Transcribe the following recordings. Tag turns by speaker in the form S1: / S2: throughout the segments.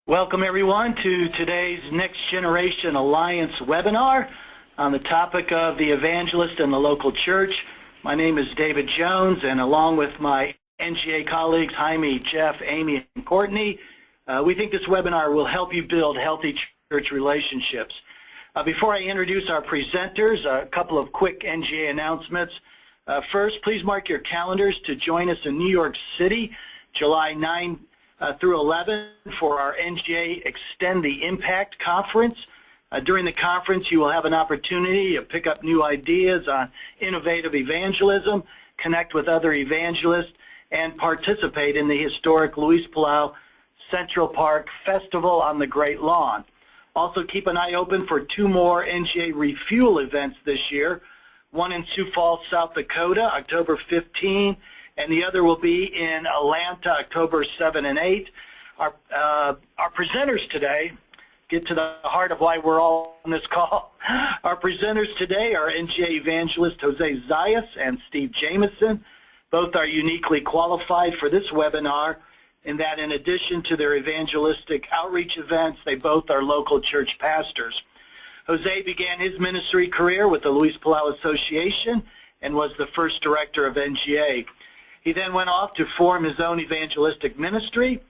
S1: Welcome everyone to today's Next Generation Alliance webinar on the topic of the evangelist and the local church. My name is David Jones, and along with my NGA colleagues Jaime, Jeff, Amy, and Courtney, we think this webinar will help you build healthy church relationships. Before I introduce our presenters, a couple of quick NGA announcements. First, please mark your calendars to join us in New York City, July 9 through 11 for our NGA Extend the Impact Conference. During the conference, you will have an opportunity to pick up new ideas on innovative evangelism, connect with other evangelists, and participate in the historic Luis Palau Central Park Festival on the Great Lawn. Also, keep an eye open for two more NGA Refuel events this year, one in Sioux Falls, South Dakota, October 15, and the other will be in Atlanta, October 7 and 8. Our presenters today, get to the heart of why we're all on this call. Our presenters today are NGA Evangelist Jose Zayas and Steve Jamison. Both are uniquely qualified for this webinar in that in addition to their evangelistic outreach events, they both are local church pastors. Jose began his ministry career with the Luis Palau Association and was the first director of NGA. He then went off to form his own evangelistic ministry.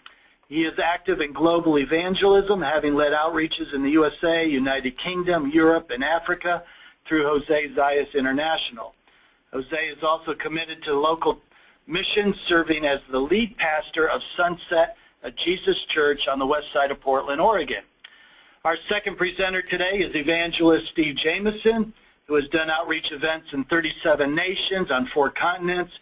S1: He is active in global evangelism, having led outreaches in the USA, United Kingdom, Europe, and Africa through Jose Zayas International. Jose is also committed to local missions, serving as the lead pastor of Sunset, a Jesus church on the west side of Portland, Oregon. Our second presenter today is Evangelist Steve Jamison, who has done outreach events in 37 nations on 4 continents.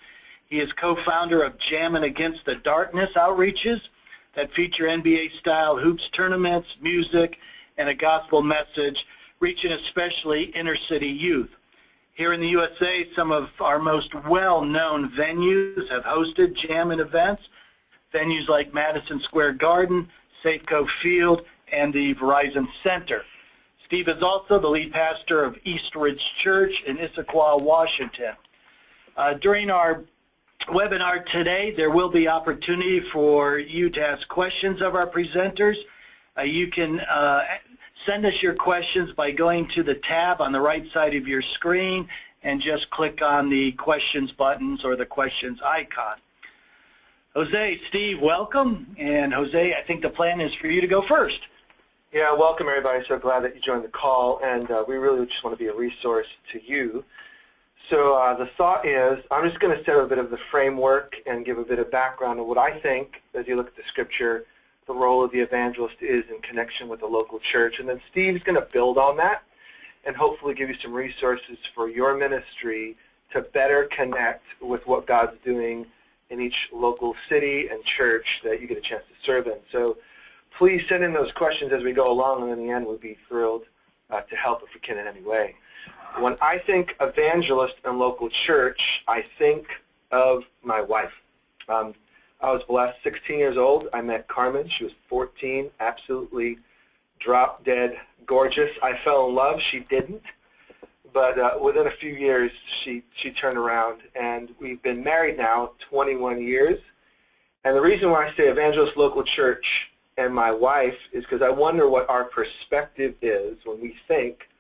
S1: He is co-founder of Jammin' Against the Darkness outreaches that feature NBA-style hoops tournaments, music, and a gospel message, reaching especially inner-city youth. Here in the USA, some of our most well-known venues have hosted Jammin' events, venues like Madison Square Garden, Safeco Field, and the Verizon Center. Steve is also the lead pastor of East Ridge Church in Issaquah, Washington. During our webinar today, there will be opportunity for you to ask questions of our presenters. You can send us your questions by going to the tab on the right side of your screen and just click on the questions buttons or the questions icon. Jose, Steve, welcome. And Jose, I think the plan is for you to go first.
S2: Yeah, welcome everybody. So glad that you joined the call, and we really just want to be a resource to you. So the thought is, I'm just going to set a bit of the framework and give a bit of background on what I think, as you look at the scripture, the role of the evangelist is in connection with the local church. And then Steve's going to build on that and hopefully give you some resources for your ministry to better connect with what God's doing in each local city and church that you get a chance to serve in. So please send in those questions as we go along, and in the end we'll be thrilled to help if we can in any way. When I think evangelist and local church, I think of my wife. I was blessed, 16 years old. I met Carmen. She was 14, absolutely drop-dead gorgeous. I fell in love. She didn't. But within a few years, she turned around, and we've been married now 21 years. And the reason why I say evangelist, local church, and my wife is because I wonder what our perspective is when we think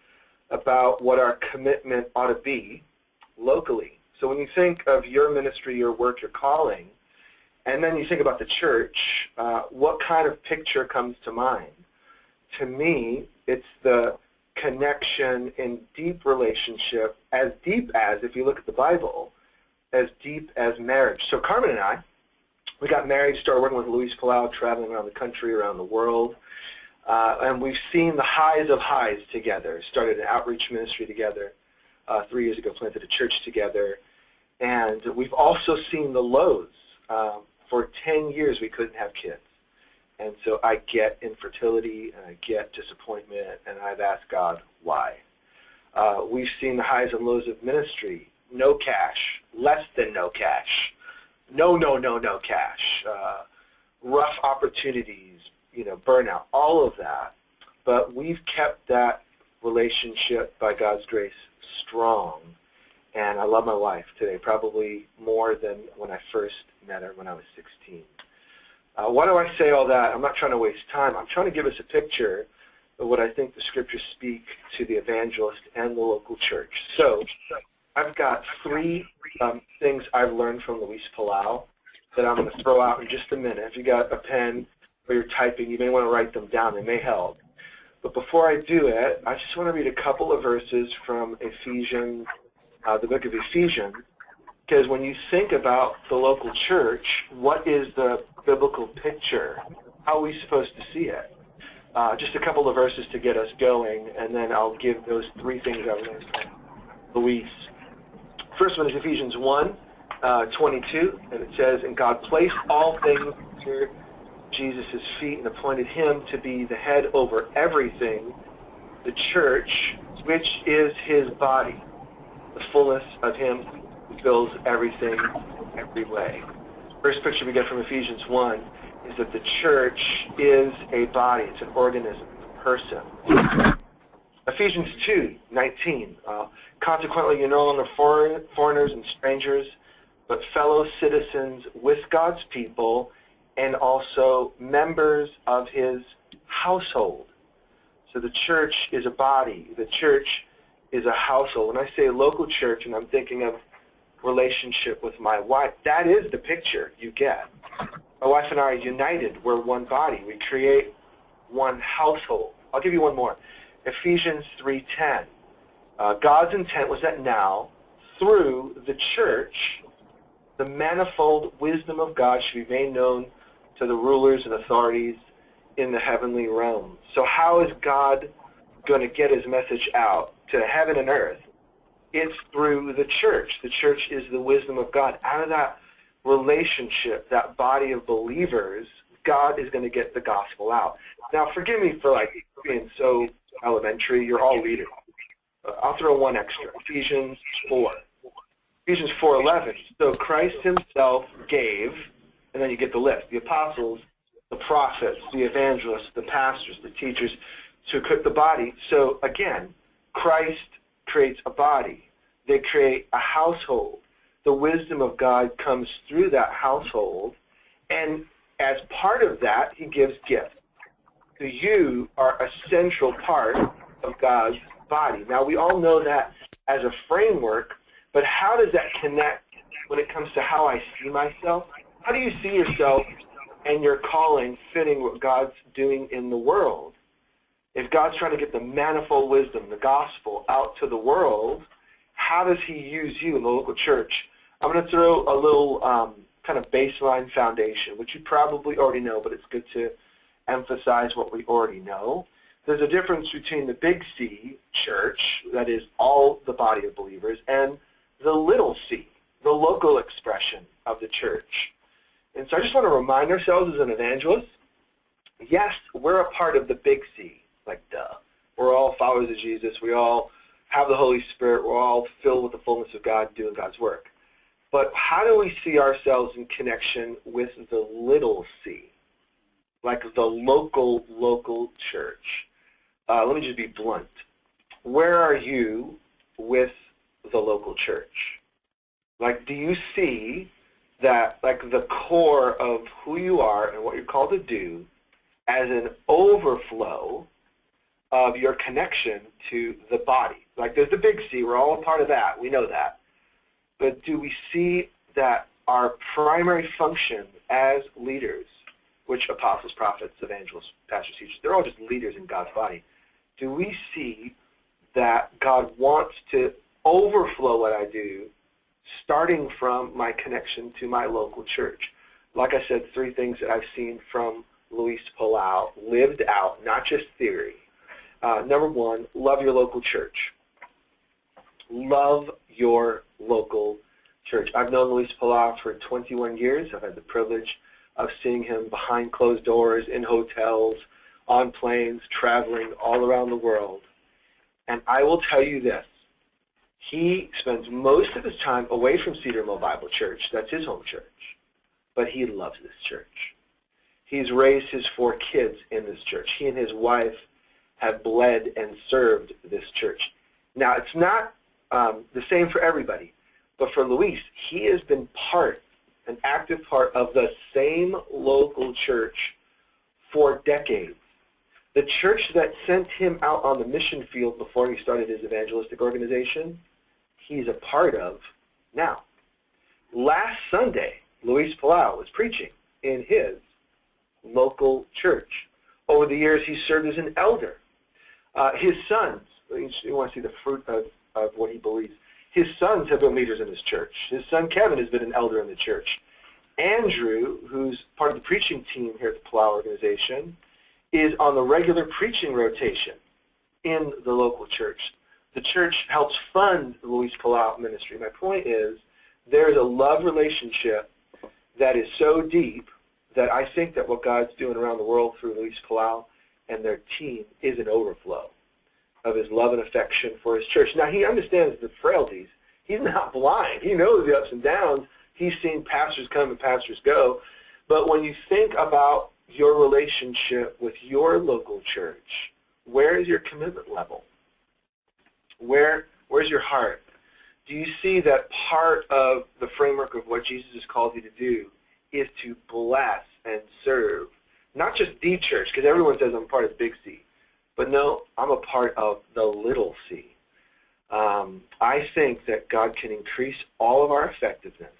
S2: about what our commitment ought to be locally. So when you think of your ministry, your work, your calling, and then you think about the church, what kind of picture comes to mind? To me, it's the connection in deep relationship, as deep as, if you look at the Bible, as deep as marriage. So Carmen and I, we got married, started working with Luis Palau, traveling around the country, around the world. And we've seen the highs of highs together. Started an outreach ministry together 3 years ago, planted a church together. And we've also seen the lows. For 10 years, we couldn't have kids. And so I get infertility, and I get disappointment, and I've asked God why. We've seen the highs and lows of ministry. No cash, less than no cash, no cash, rough opportunities, burnout, all of that. But we've kept that relationship, by God's grace, strong. And I love my wife today, probably more than when I first met her when I was 16. Why do I say all that? I'm not trying to waste time. I'm trying to give us a picture of what I think the scriptures speak to the evangelist and the local church. So I've got three things I've learned from Luis Palau that I'm going to throw out in just a minute. If you got a pen or you're typing, you may want to write them down. They may help. But before I do it, I just want to read a couple of verses from Ephesians, the book of Ephesians, because when you think about the local church, what is the biblical picture? How are we supposed to see it? Just a couple of verses to get us going, and then I'll give those three things I've learned from Luis. First one is Ephesians 1:22, and it says, "And God placed all things under Jesus' feet and appointed him to be the head over everything, the church, which is his body, the fullness of him who fills everything every way." First picture we get from Ephesians 1 is that the church is a body. It's an organism, a person. Ephesians 2:19, "Consequently, you're no longer foreigners and strangers, but fellow citizens with God's people and also members of his household." So the church is a body. The church is a household. When I say local church and I'm thinking of relationship with my wife, that is the picture you get. My wife and I are united. We're one body. We create one household. I'll give you one more. Ephesians 3:10. God's intent was that now, through the church, the manifold wisdom of God should be made known to the rulers and authorities in the heavenly realm. So how is God going to get his message out to heaven and earth? It's through the church. The church is the wisdom of God. Out of that relationship, that body of believers, God is going to get the gospel out. Now, forgive me for being so elementary. You're all leaders. I'll throw one extra. Ephesians 4. Ephesians 4:11. So Christ himself gave, and then you get the list, the apostles, the prophets, the evangelists, the pastors, the teachers, to equip the body. So again, Christ creates a body. They create a household. The wisdom of God comes through that household, and as part of that, he gives gifts. So you are a central part of God's body. Now, we all know that as a framework, but how does that connect when it comes to how I see myself? How do you see yourself and your calling fitting what God's doing in the world? If God's trying to get the manifold wisdom, the gospel, out to the world, how does he use you in the local church? I'm going to throw a little kind of baseline foundation, which you probably already know, but it's good to emphasize what we already know. There's a difference between the big C, church, that is all the body of believers, and the little c, the local expression of the church. And so I just want to remind ourselves as an evangelist, yes, we're a part of the big C, like duh. We're all followers of Jesus. We all have the Holy Spirit. We're all filled with the fullness of God doing God's work. But how do we see ourselves in connection with the little c, like the local church? Let me just be blunt. Where are you with the local church? Like, do you see that, like, the core of who you are and what you're called to do as an overflow of your connection to the body? Like, there's the big C. We're all a part of that. We know that. But do we see that our primary function as leaders, which apostles, prophets, evangelists, pastors, teachers, they're all just leaders in God's body. Do we see that God wants to overflow what I do starting from my connection to my local church? Like I said, three things that I've seen from Luis Palau, lived out, not just theory. Number one, love your local church. Love your local church. I've known Luis Palau for 21 years. I've had the privilege of seeing him behind closed doors, in hotels, on planes, traveling all around the world. And I will tell you this. He spends most of his time away from Cedar Mill Bible Church. That's his home church. But he loves this church. He's raised his 4 kids in this church. He and his wife have bled and served this church. Now, it's not the same for everybody. But for Luis, he has been part an active part of the same local church for decades. The church that sent him out on the mission field before he started his evangelistic organization, he's a part of now. Last Sunday, Luis Palau was preaching in his local church. Over the years, he served as an elder. His sons, you want to see the fruit of what he believes, his sons have been leaders in his church. His son Kevin has been an elder in the church. Andrew, who's part of the preaching team here at the Palau organization, is on the regular preaching rotation in the local church. The church helps fund the Luis Palau ministry. My point is, there's a love relationship that is so deep that I think that what God's doing around the world through Luis Palau and their team is an overflow of his love and affection for his church. Now, he understands the frailties. He's not blind. He knows the ups and downs. He's seen pastors come and pastors go. But when you think about your relationship with your local church, where is your commitment level? Where's your heart? Do you see that part of the framework of what Jesus has called you to do is to bless and serve, not just the church, because everyone says I'm part of the big C, but no, I'm a part of the little c. I think that God can increase all of our effectiveness,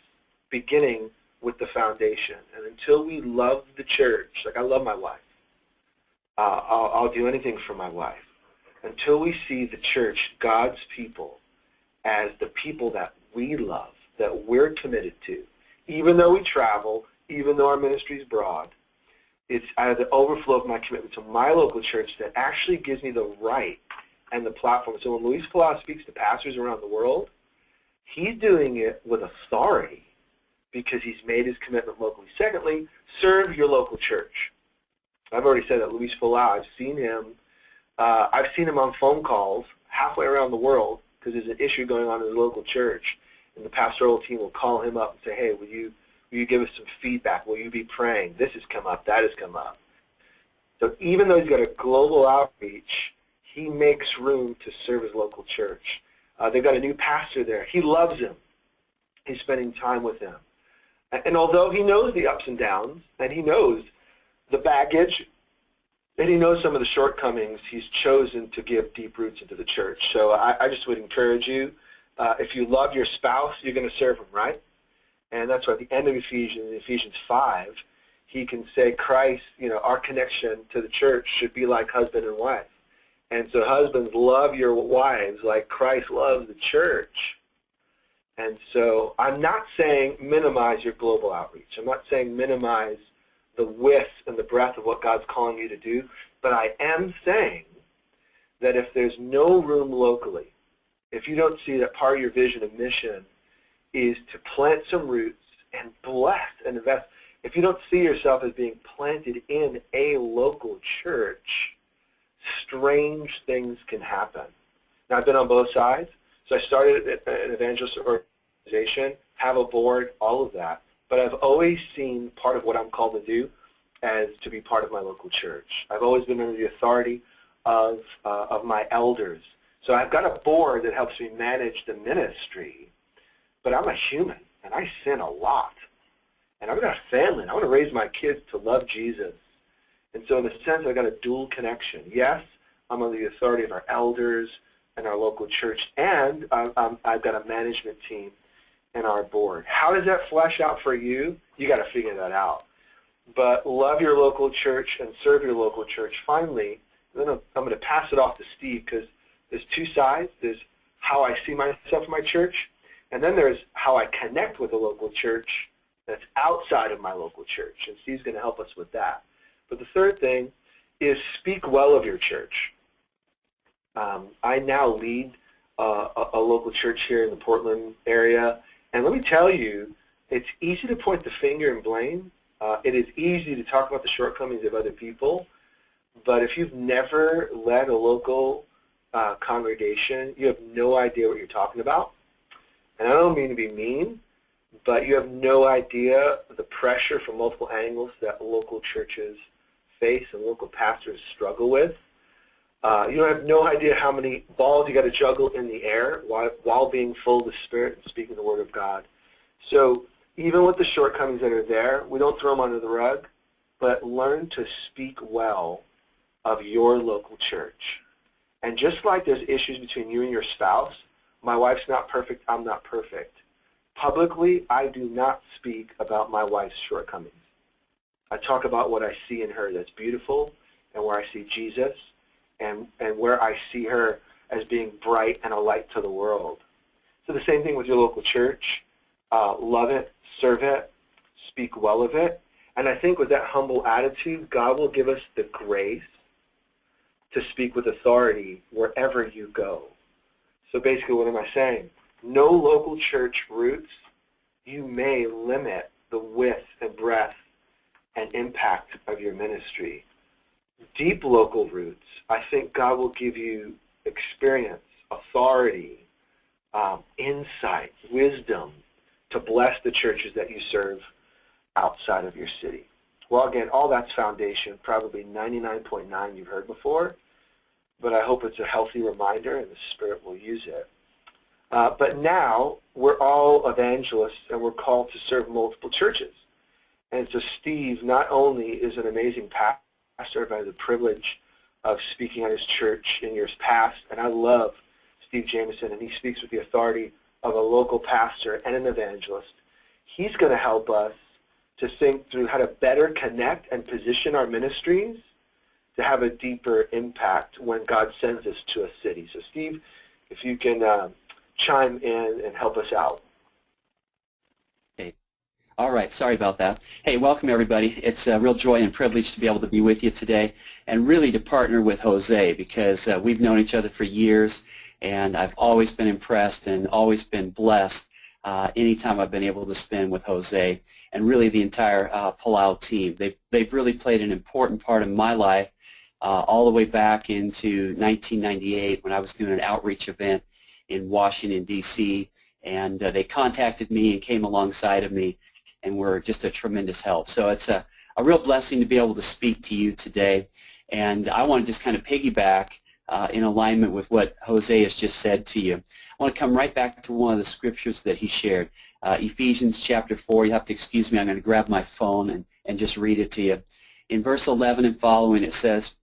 S2: beginning with the foundation. And until we love the church, like I love my wife, I'll do anything for my wife. Until we see the church, God's people, as the people that we love, that we're committed to, even though we travel, even though our ministry is broad, it's out of the overflow of my commitment to my local church that actually gives me the right and the platform. So when Luis Palau speaks to pastors around the world, he's doing it with authority because he's made his commitment locally. Secondly, serve your local church. I've already said that Luis Palau, I've seen him on phone calls halfway around the world because there's an issue going on in the local church, and the pastoral team will call him up and say, hey, will you give us some feedback? Will you be praying? This has come up. That has come up. So even though he's got a global outreach, he makes room to serve his local church. They've got a new pastor there. He loves him. He's spending time with him. And although he knows the ups and downs, and he knows the baggage, and he knows some of the shortcomings, he's chosen to give deep roots into the church. So I just would encourage you, if you love your spouse, you're going to serve him, right? And that's why at the end of Ephesians 5, he can say Christ, our connection to the church should be like husband and wife. And so husbands, love your wives like Christ loves the church. And so I'm not saying minimize your global outreach. I'm not saying minimize the width and the breadth of what God's calling you to do, but I am saying that if there's no room locally, if you don't see that part of your vision and mission is to plant some roots and bless and invest, if you don't see yourself as being planted in a local church, strange things can happen. Now, I've been on both sides. So I started an evangelist organization, have a board, all of that. But I've always seen part of what I'm called to do as to be part of my local church. I've always been under the authority of my elders. So I've got a board that helps me manage the ministry, but I'm a human, and I sin a lot. And I've got a family, and I want to raise my kids to love Jesus. And so in a sense, I've got a dual connection. Yes, I'm under the authority of our elders and our local church, and I've got a management team and our board. How does that flesh out for you? You got to figure that out. But love your local church and serve your local church. Finally, then I'm going to pass it off to Steve because there's two sides. There's how I see myself in my church, and then there's how I connect with a local church that's outside of my local church, and Steve's going to help us with that. But the third thing is speak well of your church. I now lead a local church here in the Portland area, and let me tell you, it's easy to point the finger and blame. It is easy to talk about the shortcomings of other people, but if you've never led a local congregation, you have no idea what you're talking about. And I don't mean to be mean, but you have no idea the pressure from multiple angles that local churches face and local pastors struggle with. You don't have no idea how many balls you got to juggle in the air while being full of the Spirit and speaking the Word of God. So even with the shortcomings that are there, we don't throw them under the rug, but learn to speak well of your local church. And just like there's issues between you and your spouse, my wife's not perfect, I'm not perfect. Publicly, I do not speak about my wife's shortcomings. I talk about what I see in her that's beautiful and where I see Jesus and where I see her as being bright and a light to the world. So the same thing with your local church. Love it, serve it, speak well of it. And I think with that humble attitude, God will give us the grace to speak with authority wherever you go. So basically, what am I saying? No local church roots, you may limit the width and breadth and impact of your ministry. Deep local roots, I think God will give you experience, authority, insight, wisdom to bless the churches that you serve outside of your city. Well, again, all that's foundation, probably 99.9 you've heard before, but I hope it's a healthy reminder and the Spirit will use it. But now we're all evangelists and we're called to serve multiple churches. And so Steve not only is an amazing pastor, I've had the privilege of speaking at his church in years past, and I love Steve Jamison, and he speaks with the authority of a local pastor and an evangelist. He's going to help us to think through how to better connect and position our ministries to have a deeper impact when God sends us to a city. So Steve, if you can chime in and help us out.
S3: Okay. All right, sorry about that. Hey, welcome everybody. It's a real joy and privilege to be able to be with you today and really to partner with Jose because we've known each other for years and I've always been impressed and always been blessed anytime I've been able to spend with Jose and really the entire Palau team. They've really played an important part in my life all the way back into 1998 when I was doing an outreach event in Washington, D.C., and they contacted me and came alongside of me and were just a tremendous help. So it's a real blessing to be able to speak to you today, and I want to just kind of piggyback in alignment with what Jose has just said to you. I want to come right back to one of the scriptures that he shared, Ephesians chapter 4. You have to excuse me, I'm going to grab my phone and just read it to you. In verse 11 and following it says,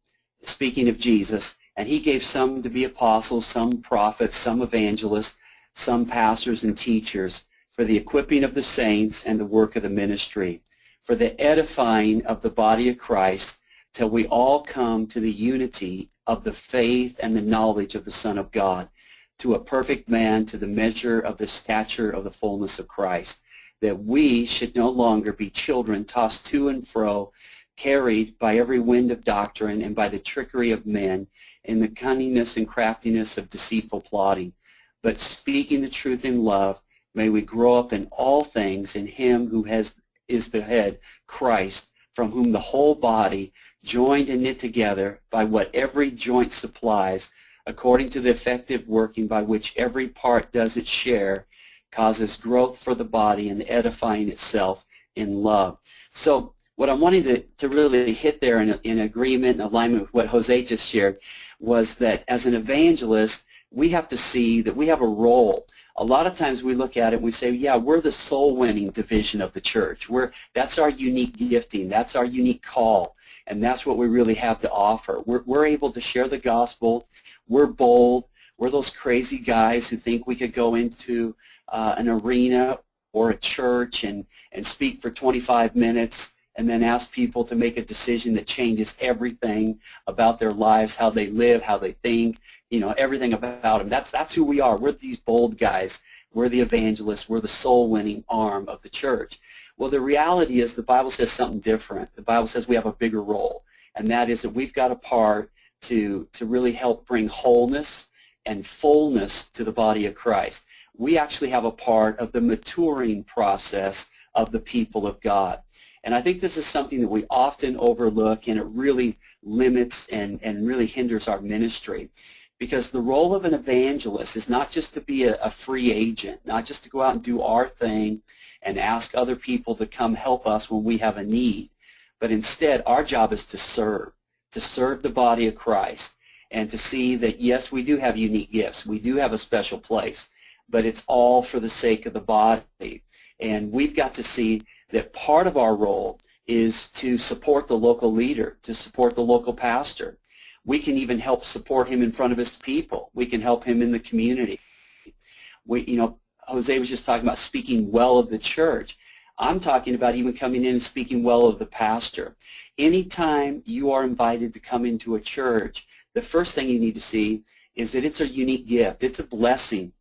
S3: speaking of Jesus, and he gave some to be apostles, some prophets, some evangelists, some pastors and teachers for the equipping of the saints and the work of the ministry, for the edifying of the body of Christ, till we all come to the unity of the faith and the knowledge of the Son of God, to a perfect man, to the measure of the stature of the fullness of Christ, that we should no longer be children tossed to and fro, carried by every wind of doctrine and by the trickery of men, in the cunningness and craftiness of deceitful plotting, but speaking the truth in love, may we grow up in all things in him who is the head, Christ, from whom the whole body, joined and knit together by what every joint supplies, according to the effective working by which every part does its share, causes growth for the body and edifying itself in love. So what I'm wanting to really hit there in agreement and alignment with what Jose just shared was that as an evangelist, we have to see that we have a role. A lot of times we look at it and we say, yeah, we're the soul-winning division of the church. That's our unique gifting. That's our unique call. And that's what we really have to offer. We're able to share the gospel. We're bold. We're those crazy guys who think we could go into an arena or a church and speak for 25 minutes and then ask people to make a decision that changes everything about their lives, how they live, how they think, everything about them. That's who we are. We're these bold guys. We're the evangelists. We're the soul-winning arm of the church. Well, the reality is the Bible says something different. The Bible says we have a bigger role, and that is that we've got a part to really help bring wholeness and fullness to the body of Christ. We actually have a part of the maturing process of the people of God. And I think this is something that we often overlook, and it really limits and really hinders our ministry. Because the role of an evangelist is not just to be a free agent, not just to go out and do our thing and ask other people to come help us when we have a need. But instead, our job is to serve the body of Christ, and to see that, yes, we do have unique gifts. We do have a special place, but it's all for the sake of the body. And we've got to see that part of our role is to support the local leader, to support the local pastor. We can even help support him in front of his people. We can help him in the community. Jose was just talking about speaking well of the church. I'm talking about even coming in and speaking well of the pastor. Anytime you are invited to come into a church, the first thing you need to see is that it's a unique gift. It's a blessing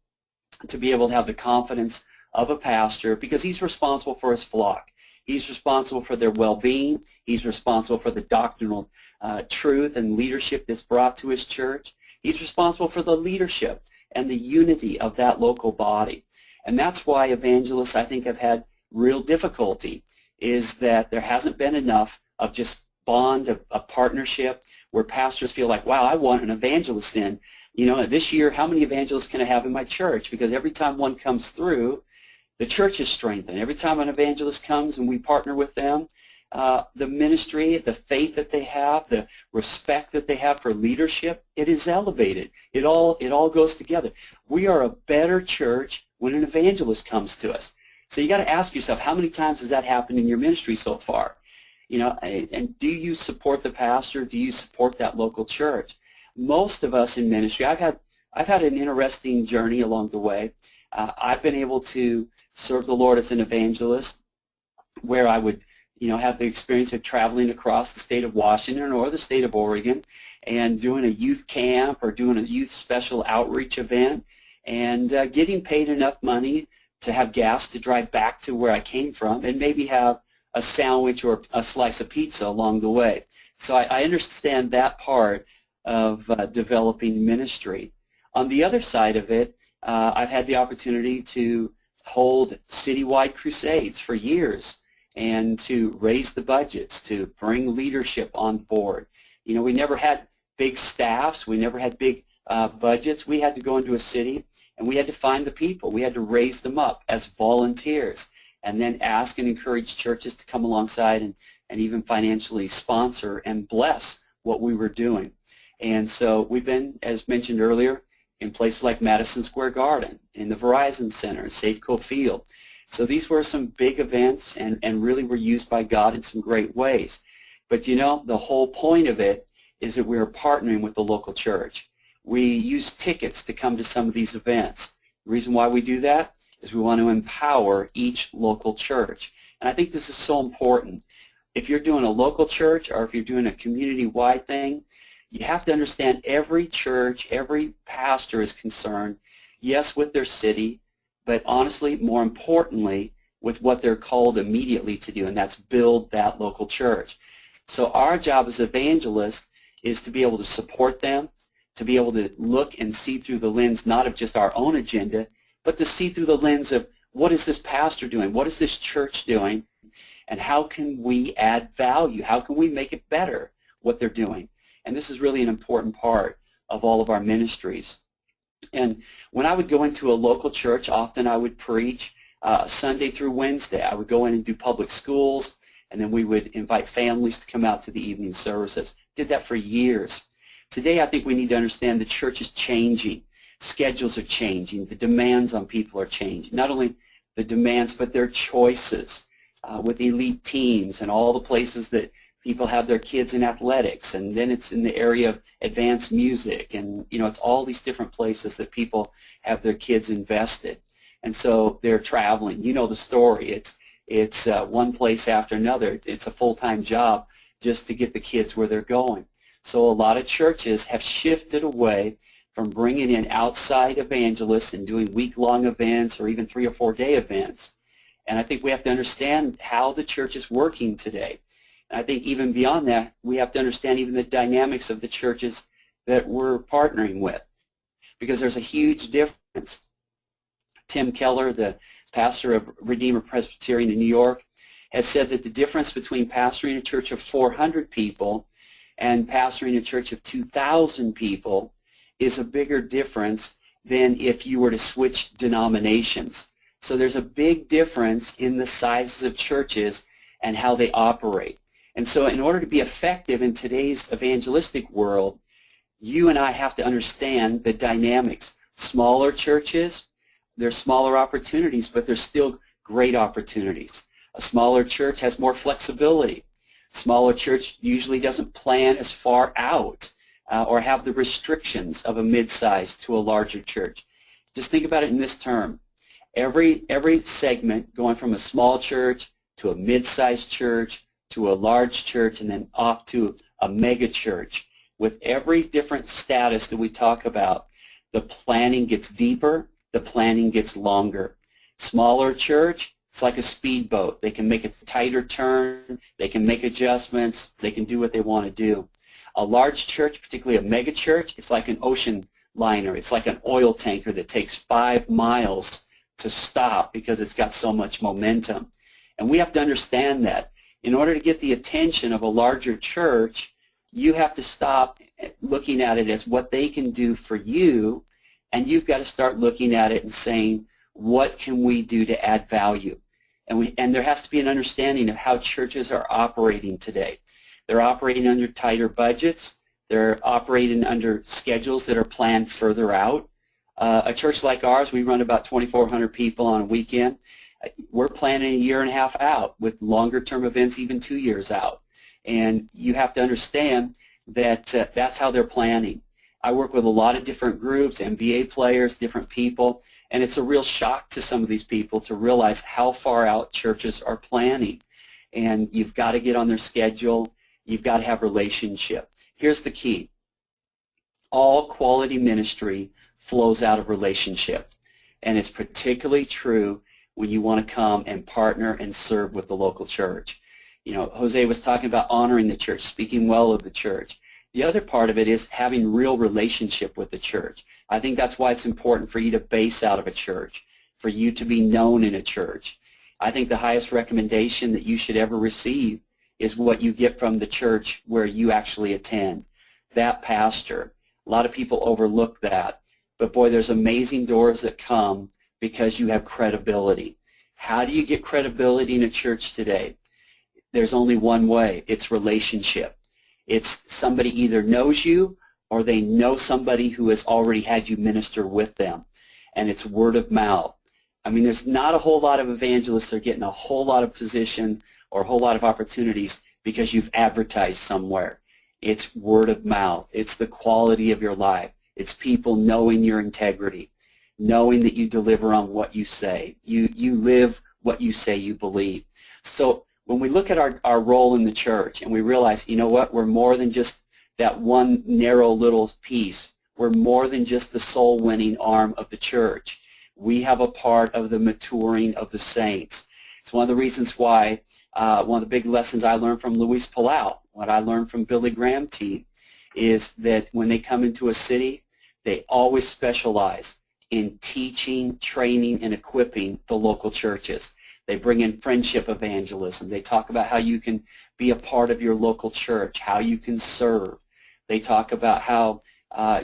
S3: to be able to have the confidence of a pastor because he's responsible for his flock. He's responsible for their well-being. He's responsible for the doctrinal truth and leadership that's brought to his church. He's responsible for the leadership and the unity of that local body. And that's why evangelists, I think, have had real difficulty, is that there hasn't been enough of just bond, a partnership, where pastors feel like, wow, I want an evangelist in. This year, how many evangelists can I have in my church? Because every time one comes through, the church is strengthened. Every time an evangelist comes and we partner with them, the ministry, the faith that they have, the respect that they have for leadership, it is elevated. It all goes together. We are a better church when an evangelist comes to us. So you got to ask yourself, how many times has that happened in your ministry so far? And do you support the pastor? Do you support that local church? Most of us in ministry, I've had an interesting journey along the way. I've been able to serve the Lord as an evangelist, where I would, have the experience of traveling across the state of Washington or the state of Oregon and doing a youth camp or doing a youth special outreach event and getting paid enough money to have gas to drive back to where I came from and maybe have a sandwich or a slice of pizza along the way. So I understand that part of developing ministry. On the other side of it, I've had the opportunity to hold citywide crusades for years and to raise the budgets, to bring leadership on board. We never had big staffs. We never had big budgets. We had to go into a city and we had to find the people. We had to raise them up as volunteers and then ask and encourage churches to come alongside and even financially sponsor and bless what we were doing. And so we've been, as mentioned earlier, in places like Madison Square Garden, in the Verizon Center, Safeco Field. So these were some big events and really were used by God in some great ways. But the whole point of it is that we are partnering with the local church. We use tickets to come to some of these events. The reason why we do that is we want to empower each local church. And I think this is so important. If you're doing a local church or if you're doing a community-wide thing, you have to understand every church, every pastor is concerned, yes, with their city, but honestly, more importantly, with what they're called immediately to do, and that's build that local church. So our job as evangelists is to be able to support them, to be able to look and see through the lens not of just our own agenda, but to see through the lens of what is this pastor doing, what is this church doing, and how can we add value, how can we make it better, what they're doing. And this is really an important part of all of our ministries. And when I would go into a local church, often I would preach Sunday through Wednesday. I would go in and do public schools, and then we would invite families to come out to the evening services. Did that for years. Today I think we need to understand the church is changing. Schedules are changing. The demands on people are changing. Not only the demands, but their choices with elite teams and all the places that people have their kids in athletics, and then it's in the area of advanced music, and it's all these different places that people have their kids invested. And so they're traveling. You know the story. It's one place after another. It's a full-time job just to get the kids where they're going. So a lot of churches have shifted away from bringing in outside evangelists and doing week-long events or even 3 or 4 day events. And I think we have to understand how the church is working today. And I think even beyond that, we have to understand even the dynamics of the churches that we're partnering with, because there's a huge difference. Tim Keller, the pastor of Redeemer Presbyterian in New York, has said that the difference between pastoring a church of 400 people and pastoring a church of 2,000 people is a bigger difference than if you were to switch denominations. So there's a big difference in the sizes of churches and how they operate. And so in order to be effective in today's evangelistic world, you and I have to understand the dynamics. Smaller churches, there's smaller opportunities, but there's still great opportunities. A smaller church has more flexibility. Smaller church usually doesn't plan as far out or have the restrictions of a mid-sized to a larger church. Just think about it in this term. Every segment going from a small church to a mid-sized church to a large church and then off to a mega church. With every different status that we talk about, the planning gets deeper, the planning gets longer. Smaller church, it's like a speedboat. They can make a tighter turn, they can make adjustments, they can do what they want to do. A large church, particularly a mega church, it's like an ocean liner. It's like an oil tanker that takes 5 miles to stop because it's got so much momentum. And we have to understand that. In order to get the attention of a larger church, you have to stop looking at it as what they can do for you, and you've got to start looking at it and saying, what can we do to add value? And there has to be an understanding of how churches are operating today. They're operating under tighter budgets. They're operating under schedules that are planned further out. A church like ours, we run about 2,400 people on a weekend. We're planning a year and a half out with longer-term events, even 2 years out. And you have to understand that that's how they're planning. I work with a lot of different groups, NBA players, different people, and it's a real shock to some of these people to realize how far out churches are planning. And you've got to get on their schedule. You've got to have relationship. Here's the key. All quality ministry flows out of relationship, and it's particularly true when you want to come and partner and serve with the local church. You know, Jose was talking about honoring the church, speaking well of the church. The other part of it is having real relationship with the church. I think that's why it's important for you to base out of a church, for you to be known in a church. I think the highest recommendation that you should ever receive is what you get from the church where you actually attend, that pastor. A lot of people overlook that. But boy, there's amazing doors that come because you have credibility. How do you get credibility in a church today? There's only one way. It's relationship. It's somebody either knows you or they know somebody who has already had you minister with them. And it's word of mouth. I mean, there's not a whole lot of evangelists that are getting a whole lot of positions or a whole lot of opportunities because you've advertised somewhere. It's word of mouth. It's the quality of your life. It's people knowing your integrity, knowing that you deliver on what you say. You live what you say you believe. So when we look at our role in the church and we realize, you know what, we're more than just that one narrow little piece. We're more than just the soul-winning arm of the church. We have a part of the maturing of the saints. It's one of the reasons why one of the big lessons I learned from Luis Palau, what I learned from Billy Graham team, is that when they come into a city, they always specialize in teaching, training, and equipping the local churches. They bring in friendship evangelism. They talk about how you can be a part of your local church, how you can serve. They talk about how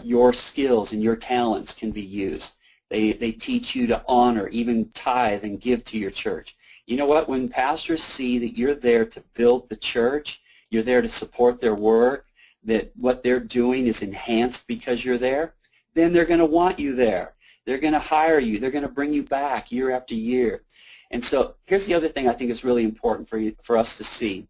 S3: your skills and your talents can be used. They teach you to honor, even tithe and give to your church. You know what? When pastors see that you're there to build the church, you're there to support their work, that what they're doing is enhanced because you're there, then they're going to want you there. They're going to hire you. They're going to bring you back year after year. And so here's the other thing I think is really important for us to see.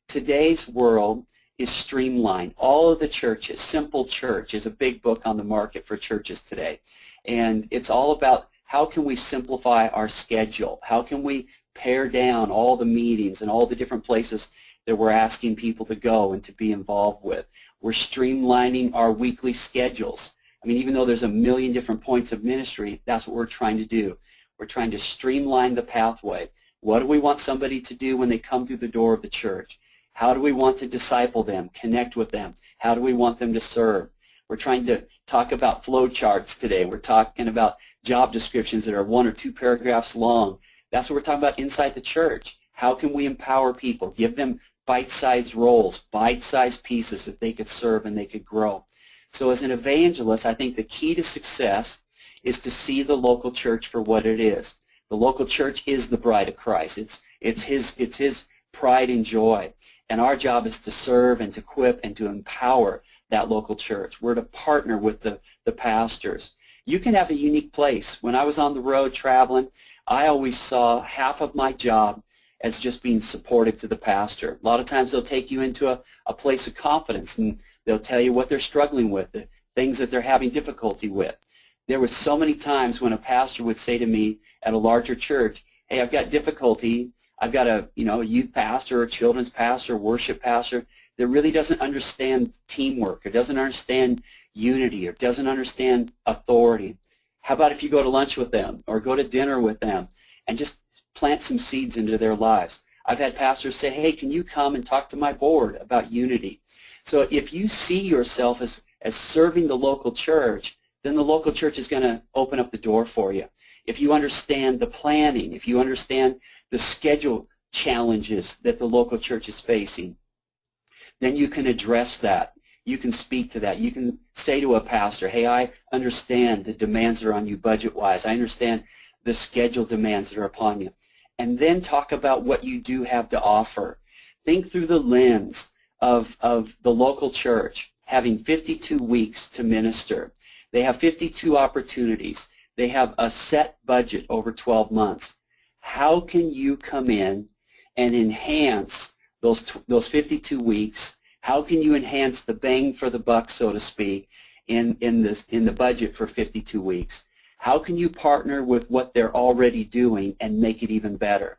S3: Today's world is streamlined. All of the churches, Simple Church is a big book on the market for churches today. And it's all about how can we simplify our schedule? How can we pare down all the meetings and all the different places that we're asking people to go and to be involved with? We're streamlining our weekly schedules. I mean, even though there's a million different points of ministry, that's what we're trying to do. We're trying to streamline the pathway. What do we want somebody to do when they come through the door of the church? How do we want to disciple them, connect with them? How do we want them to serve? We're trying to talk about flow charts today. We're talking about job descriptions that are 1 or 2 paragraphs long. That's what we're talking about inside the church. How can we empower people, give them bite-sized roles, bite-sized pieces that they could serve and they could grow? So as an evangelist, I think the key to success is to see the local church for what it is. The local church is the bride of Christ. It's his pride and joy. And our job is to serve and to equip and to empower that local church. We're to partner with the pastors. You can have a unique place. When I was on the road traveling, I always saw half of my job as just being supportive to the pastor. A lot of times they'll take you into a place of confidence, and they'll tell you what they're struggling with, the things that they're having difficulty with. There were so many times when a pastor would say to me at a larger church, hey, I've got difficulty. I've got a youth pastor or children's pastor, worship pastor that really doesn't understand teamwork or doesn't understand unity or doesn't understand authority. How about if you go to lunch with them or go to dinner with them and just plant some seeds into their lives? I've had pastors say, hey, can you come and talk to my board about unity? So if you see yourself as serving the local church, then the local church is going to open up the door for you. If you understand the planning, if you understand the schedule challenges that the local church is facing, then you can address that. You can speak to that. You can say to a pastor, hey, I understand the demands that are on you budget-wise. I understand the schedule demands that are upon you. And then talk about what you do have to offer. Think through the lens of the local church having 52 weeks to minister. They have 52 opportunities. They have a set budget over 12 months. How can you come in and enhance those 52 weeks? How can you enhance the bang for the buck, so to speak, in the budget for 52 weeks? How can you partner with what they're already doing and make it even better?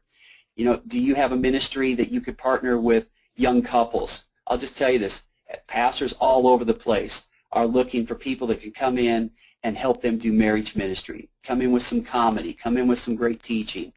S3: Do you have a ministry that you could partner with young couples? I'll just tell you this, pastors all over the place are looking for people that can come in and help them do marriage ministry, come in with some comedy, come in with some great teaching.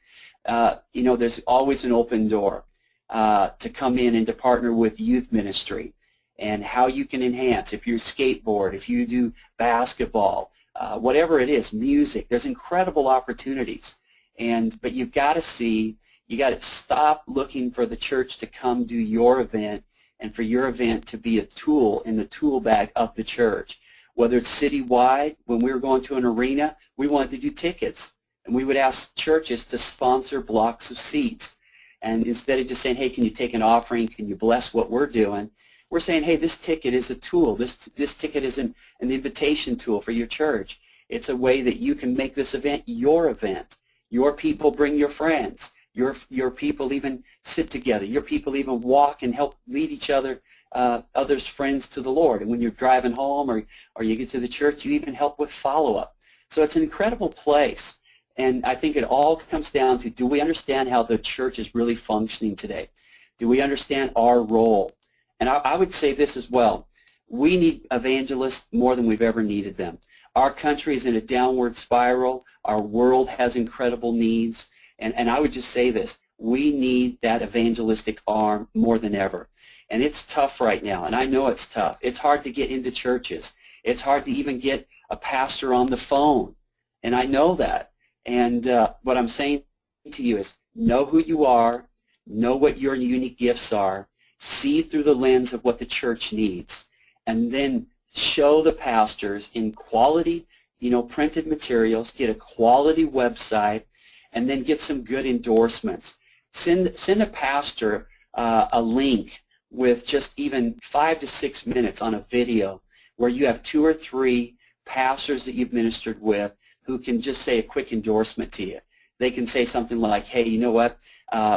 S3: There's always an open door to come in and to partner with youth ministry and how you can enhance. If you skateboard, if you do basketball, whatever it is, music, there's incredible opportunities. But you've got to stop looking for the church to come do your event and for your event to be a tool in the tool bag of the church. Whether it's citywide, when we were going to an arena, we wanted to do tickets, and we would ask churches to sponsor blocks of seats. And instead of just saying, hey, can you take an offering, can you bless what we're doing, we're saying, hey, this ticket is a tool. This ticket is an invitation tool for your church. It's a way that you can make this event your event. Your people bring your friends. Your people even sit together. Your people even walk and help lead each other, others' friends to the Lord. And when you're driving home or you get to the church, you even help with follow-up. So it's an incredible place. And I think it all comes down to, do we understand how the church is really functioning today? Do we understand our role? And I would say this as well. We need evangelists more than we've ever needed them. Our country is in a downward spiral. Our world has incredible needs. And I would just say this, we need that evangelistic arm more than ever. And it's tough right now, and I know it's tough. It's hard to get into churches. It's hard to even get a pastor on the phone, and I know that. And what I'm saying to you is, know who you are, know what your unique gifts are, see through the lens of what the church needs, and then show the pastors in quality, printed materials, get a quality website, and then get some good endorsements. Send a pastor a link with just even 5 to 6 minutes on a video where you have 2 or 3 pastors that you've ministered with who can just say a quick endorsement to you. They can say something like, hey, you know what,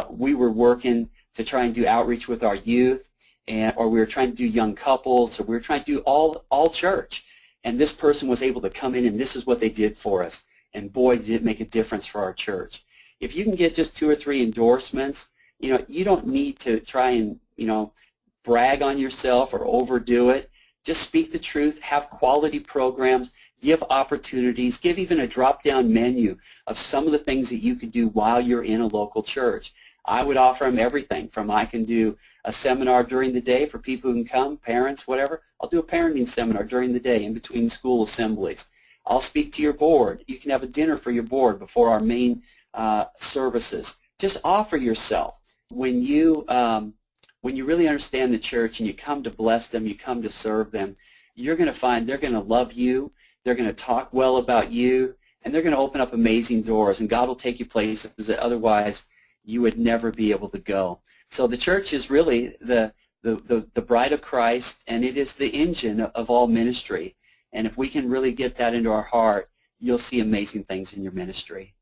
S3: we were working to try and do outreach with our youth, or we were trying to do young couples, or we were trying to do all church, and this person was able to come in and this is what they did for us. And boy, did it make a difference for our church. If you can get just 2 or 3 endorsements, you don't need to try and, brag on yourself or overdo it. Just speak the truth, have quality programs, give opportunities, give even a drop-down menu of some of the things that you could do while you're in a local church. I would offer them everything from, I can do a seminar during the day for people who can come, parents, whatever. I'll do a parenting seminar during the day in between school assemblies. I'll speak to your board. You can have a dinner for your board before our main services. Just offer yourself. When you really understand the church and you come to bless them, you come to serve them, you're going to find they're going to love you, they're going to talk well about you, and they're going to open up amazing doors, and God will take you places that otherwise you would never be able to go. So the church is really the bride of Christ, and it is the engine of all ministry. And if we can really get that into our heart, you'll see amazing things in your ministry.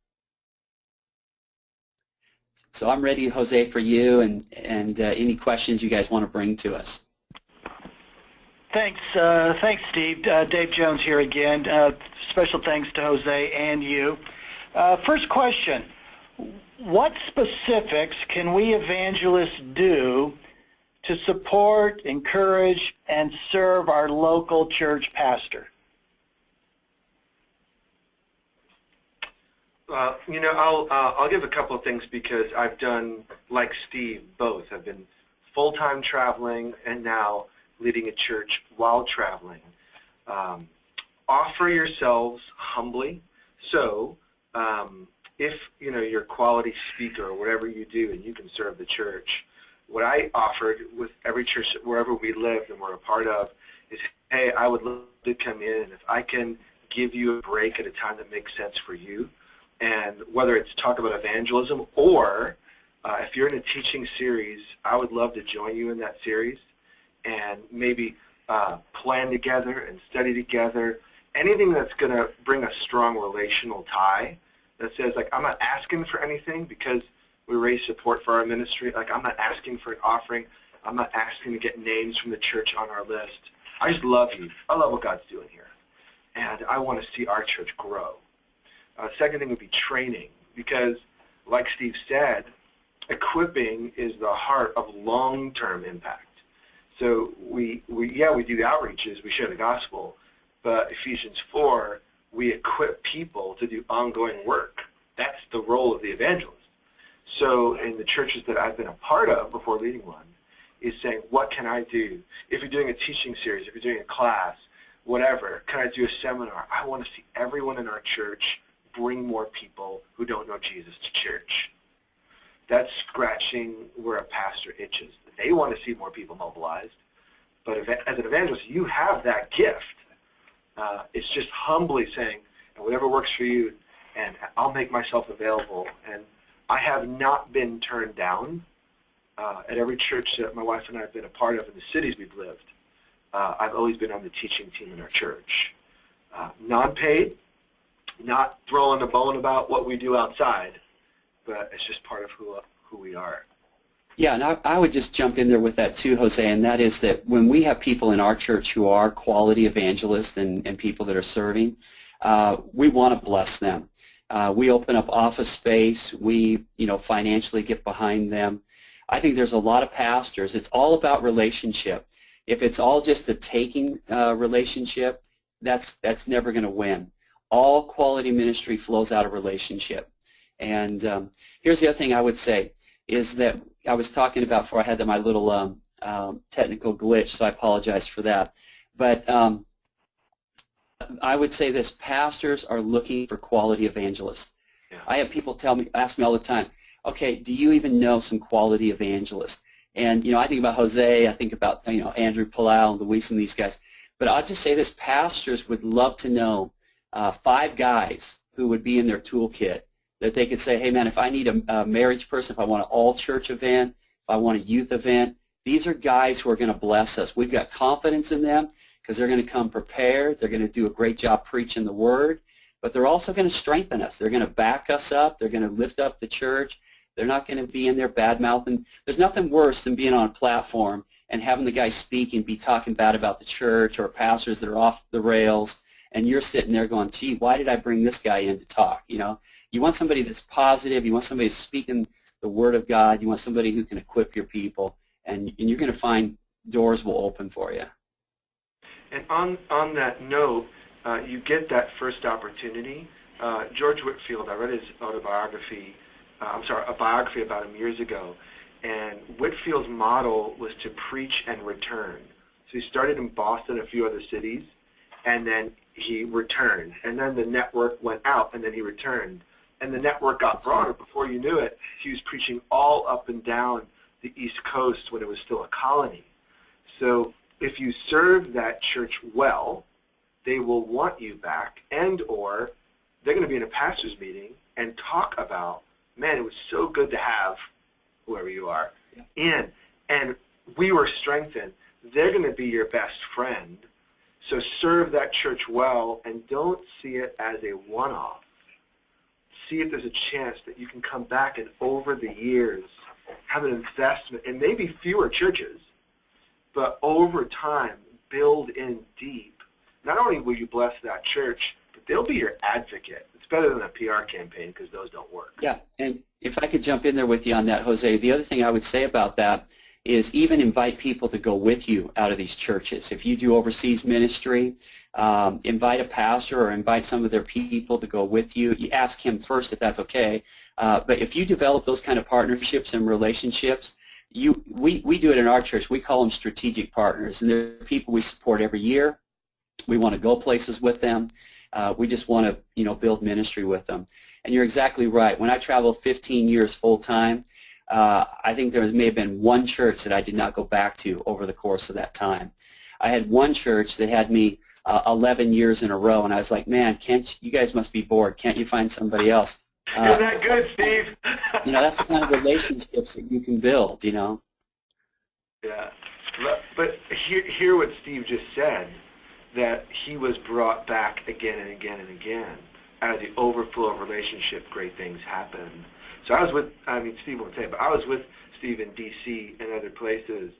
S3: So I'm ready, Jose, for you, and any questions you guys want to bring to us.
S1: Thanks, Steve. Dave Jones here again. Special thanks to Jose and you. First question, what specifics can we evangelists do to support, encourage, and serve our local church pastor?
S2: I'll give a couple of things because I've done, like Steve, both. I've been full-time traveling and now leading a church while traveling. Offer yourselves humbly. So if you're a quality speaker or whatever you do and you can serve the church, what I offered with every church wherever we lived and we're a part of is, hey, I would love to come in, and if I can give you a break at a time that makes sense for you, and whether it's talk about evangelism or if you're in a teaching series, I would love to join you in that series and maybe plan together and study together. Anything that's going to bring a strong relational tie that says, like, I'm not asking for anything because we raise support for our ministry. Like, I'm not asking for an offering. I'm not asking to get names from the church on our list. I just love you. I love what God's doing here. And I want to see our church grow. Second thing would be training, because like Steve said, equipping is the heart of long-term impact. So we do outreaches, we share the gospel, but Ephesians 4, we equip people to do ongoing work. That's the role of the evangelist. So in the churches that I've been a part of before leading one, is saying, what can I do? If you're doing a teaching series, if you're doing a class, whatever, can I do a seminar? I want to see everyone in our church bring more people who don't know Jesus to church. That's scratching where a pastor itches. They want to see more people mobilized, but as an evangelist, you have that gift. It's just humbly saying, whatever works for you, and I'll make myself available. And I have not been turned down at every church that my wife and I have been a part of in the cities we've lived. I've always been on the teaching team in our church. Non-paid, not throwing a bone about what we do outside, but it's just part of who we are.
S3: Yeah, and I would just jump in there with that too, Jose, and that is that when we have people in our church who are quality evangelists and people that are serving, we want to bless them. We open up office space. We, financially get behind them. I think there's a lot of pastors. It's all about relationship. If it's all just a taking relationship, that's never going to win. All quality ministry flows out of relationship. And here's the other thing I would say is that I was talking about before I had my little technical glitch, so I apologize for that. But I would say this: pastors are looking for quality evangelists.
S2: Yeah.
S3: I have people ask me all the time, okay, do you even know some quality evangelists? And I think about Jose, I think about Andrew Palau, Luis, and these guys. But I'll just say this: pastors would love to know 5 guys who would be in their toolkit that they could say, hey man, if I need a marriage person, if I want an all-church event, if I want a youth event, these are guys who are going to bless us. We've got confidence in them because they're going to come prepared. They're going to do a great job preaching the word, but they're also going to strengthen us. They're going to back us up. They're going to lift up the church. They're not going to be in there bad-mouthing. There's nothing worse than being on a platform and having the guy speak and be talking bad about the church or pastors that are off the rails, and you're sitting there going, gee, why did I bring this guy in to talk? You want somebody that's positive. You want somebody who's speaking the Word of God. You want somebody who can equip your people, and you're going to find doors will open for you.
S2: And on that note, you get that first opportunity. George Whitefield, I read his autobiography, a biography about him years ago, and Whitefield's model was to preach and return. So he started in Boston, a few other cities, and then he returned. And then the network went out, and then he returned. And the network got broader. Before you knew it, he was preaching all up and down the East Coast when it was still a colony. So if you serve that church well, they will want you back, and or they're going to be in a pastor's meeting and talk about, man, it was so good to have whoever you are in, and we were strengthened. They're going to be your best friend. So serve that church well, and don't see it as a one-off. See if there's a chance that you can come back and over the years have an investment in maybe fewer churches, but over time build in deep. Not only will you bless that church, but they'll be your advocate. It's better than a PR campaign because those don't work.
S3: Yeah, and if I could jump in there with you on that, Jose, the other thing I would say about that is even invite people to go with you out of these churches. If you do overseas ministry, invite a pastor or invite some of their people to go with you. You ask him first if that's okay. But if you develop those kind of partnerships and relationships, we do it in our church. We call them strategic partners, and they're people we support every year. We want to go places with them. We just want to, build ministry with them. And you're exactly right. When I traveled 15 years full-time, I think there may have been one church that I did not go back to over the course of that time. I had one church that had me 11 years in a row, and I was like, man, you guys must be bored. Can't you find somebody else?
S2: Isn't that good, Steve?
S3: That's the kind of relationships that you can build,
S2: Yeah. But hear what Steve just said, that he was brought back again and again and again. Out of the overflow of relationship, great things happen. So Steve won't say it, but I was with Steve in D.C. and other places,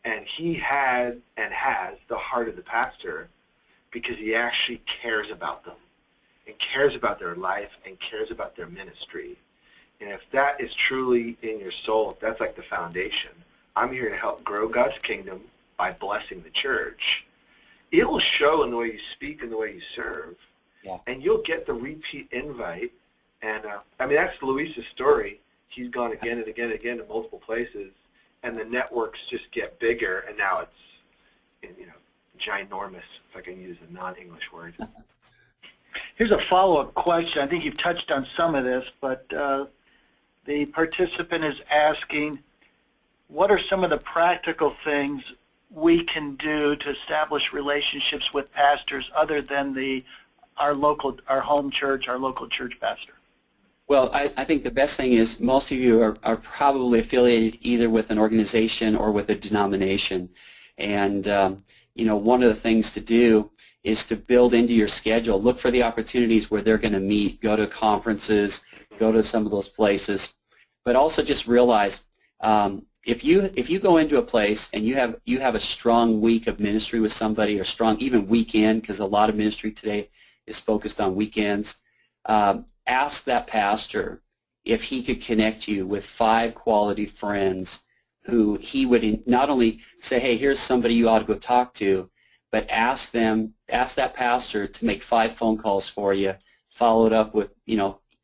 S2: and he had and has the heart of the pastor because he actually cares about them and cares about their life and cares about their ministry. And if that is truly in your soul, if that's like the foundation, I'm here to help grow God's kingdom by blessing the church. It will show in the way you speak and the way you serve.
S3: Yeah. And
S2: you'll get the repeat invite. And, that's Luis's story. He's gone again and again and again to multiple places, and the networks just get bigger, and now it's, ginormous, if I can use a non-English word.
S1: Here's a follow-up question. I think you've touched on some of this, but the participant is asking, what are some of the practical things we can do to establish relationships with pastors other than our home church, our local church pastor?
S3: Well, I think the best thing is most of you are probably affiliated either with an organization or with a denomination. And, one of the things to do is to build into your schedule. Look for the opportunities where they're going to meet, go to conferences, go to some of those places. But also just realize if you go into a place and you have a strong week of ministry with somebody, or strong even weekend, because a lot of ministry today is focused on weekends, ask that pastor if he could connect you with 5 quality friends who he would not only say, hey, here's somebody you ought to go talk to, but ask that pastor to make 5 phone calls for you, follow it up with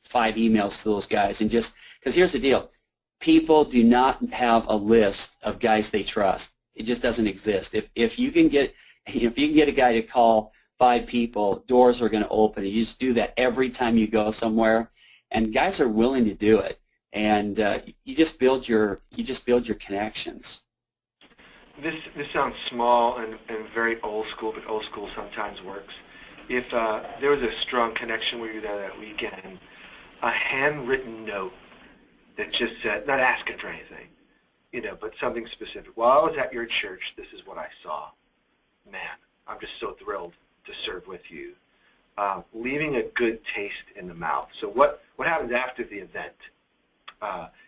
S3: 5 emails to those guys, and just because here's the deal, people do not have a list of guys they trust. It just doesn't exist. If you can get a guy to call 5 people, doors are going to open. You just do that every time you go somewhere, and guys are willing to do it. And you just build your connections.
S2: This sounds small and very old school, but old school sometimes works. If there was a strong connection where you were there that weekend, a handwritten note that just said, not asking for anything, but something specific. While I was at your church, this is what I saw. Man, I'm just so thrilled to serve with you. Leaving a good taste in the mouth. So what happens after the event?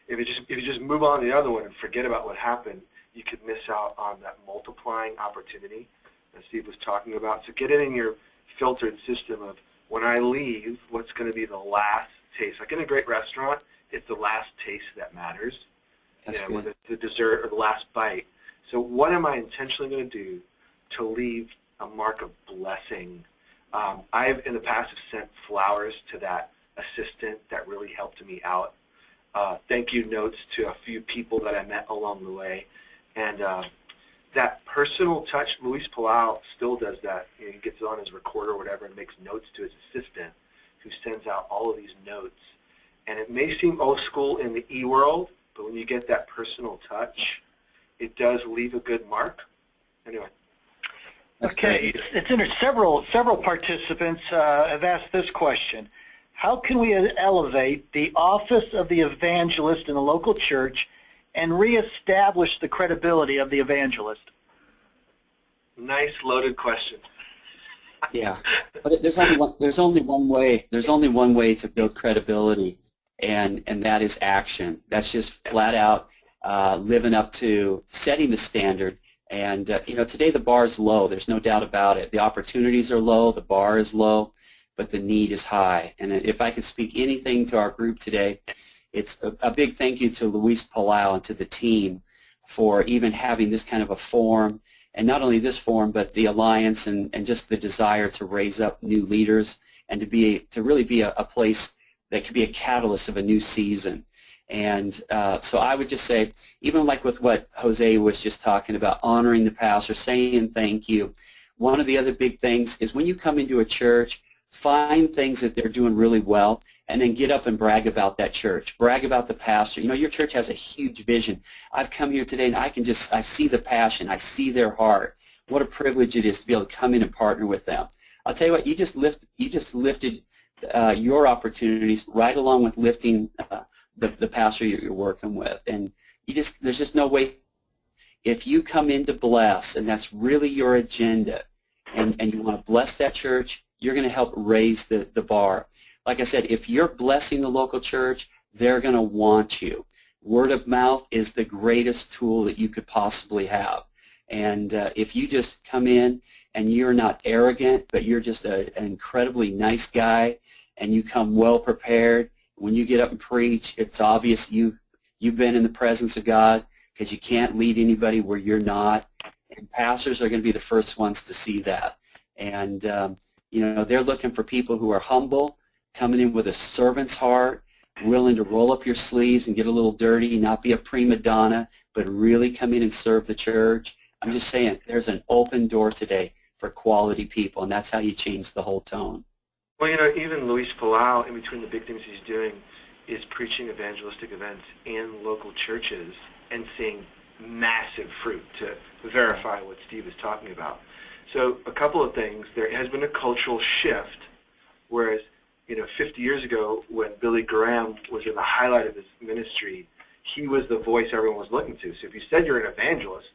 S2: If you just move on to the other one and forget about what happened, you could miss out on that multiplying opportunity that Steve was talking about. So get it in your filtered system of, when I leave, what's going to be the last taste? Like in a great restaurant, it's the last taste that matters. Whether it's the dessert or the last bite. So what am I intentionally going to do to leave a mark of blessing? I've in the past have sent flowers to that assistant that really helped me out. Thank you notes to a few people that I met along the way. And that personal touch, Luis Palau still does that. He gets it on his recorder or whatever and makes notes to his assistant, who sends out all of these notes. And it may seem old school in the e-world, but when you get that personal touch, it does leave a good mark. Anyway.
S1: Okay, it's interesting. Several participants have asked this question. How can we elevate the office of the evangelist in the local church and reestablish the credibility of the evangelist?
S2: Nice loaded question.
S3: Yeah, but there's only one way to build credibility, and that is action. That's just flat out living up to setting the standard. And today the bar is low. There's no doubt about it. The opportunities are low, the bar is low, but the need is high. And if I could speak anything to our group today, it's a big thank you to Luis Palau and to the team for even having this kind of a forum. And not only this forum, but the alliance and just the desire to raise up new leaders and to really be a place that could be a catalyst of a new season. And so I would just say, even like with what Jose was just talking about, honoring the pastor, saying thank you, one of the other big things is when you come into a church, find things that they're doing really well, and then get up and brag about that church. Brag about the pastor. Your church has a huge vision. I've come here today and I see the passion. I see their heart. What a privilege it is to be able to come in and partner with them. I'll tell you what, you just lifted your opportunities right along with lifting the pastor you're working with. And there's just no way. If you come in to bless, and that's really your agenda, and you want to bless that church, you're going to help raise the bar. Like I said, if you're blessing the local church, they're going to want you. Word of mouth is the greatest tool that you could possibly have. And if you just come in and you're not arrogant, but you're just an incredibly nice guy, and you come well prepared, when you get up and preach, it's obvious you've been in the presence of God, because you can't lead anybody where you're not. And pastors are going to be the first ones to see that. And they're looking for people who are humble, coming in with a servant's heart, willing to roll up your sleeves and get a little dirty, not be a prima donna, but really come in and serve the church. I'm just saying, there's an open door today for quality people, and that's how you change the whole tone.
S2: Well, even Luis Palau, in between the big things he's doing, is preaching evangelistic events in local churches and seeing massive fruit to verify what Steve is talking about. So a couple of things. There has been a cultural shift, whereas 50 years ago, when Billy Graham was in the highlight of his ministry, he was the voice everyone was looking to. So if you said you're an evangelist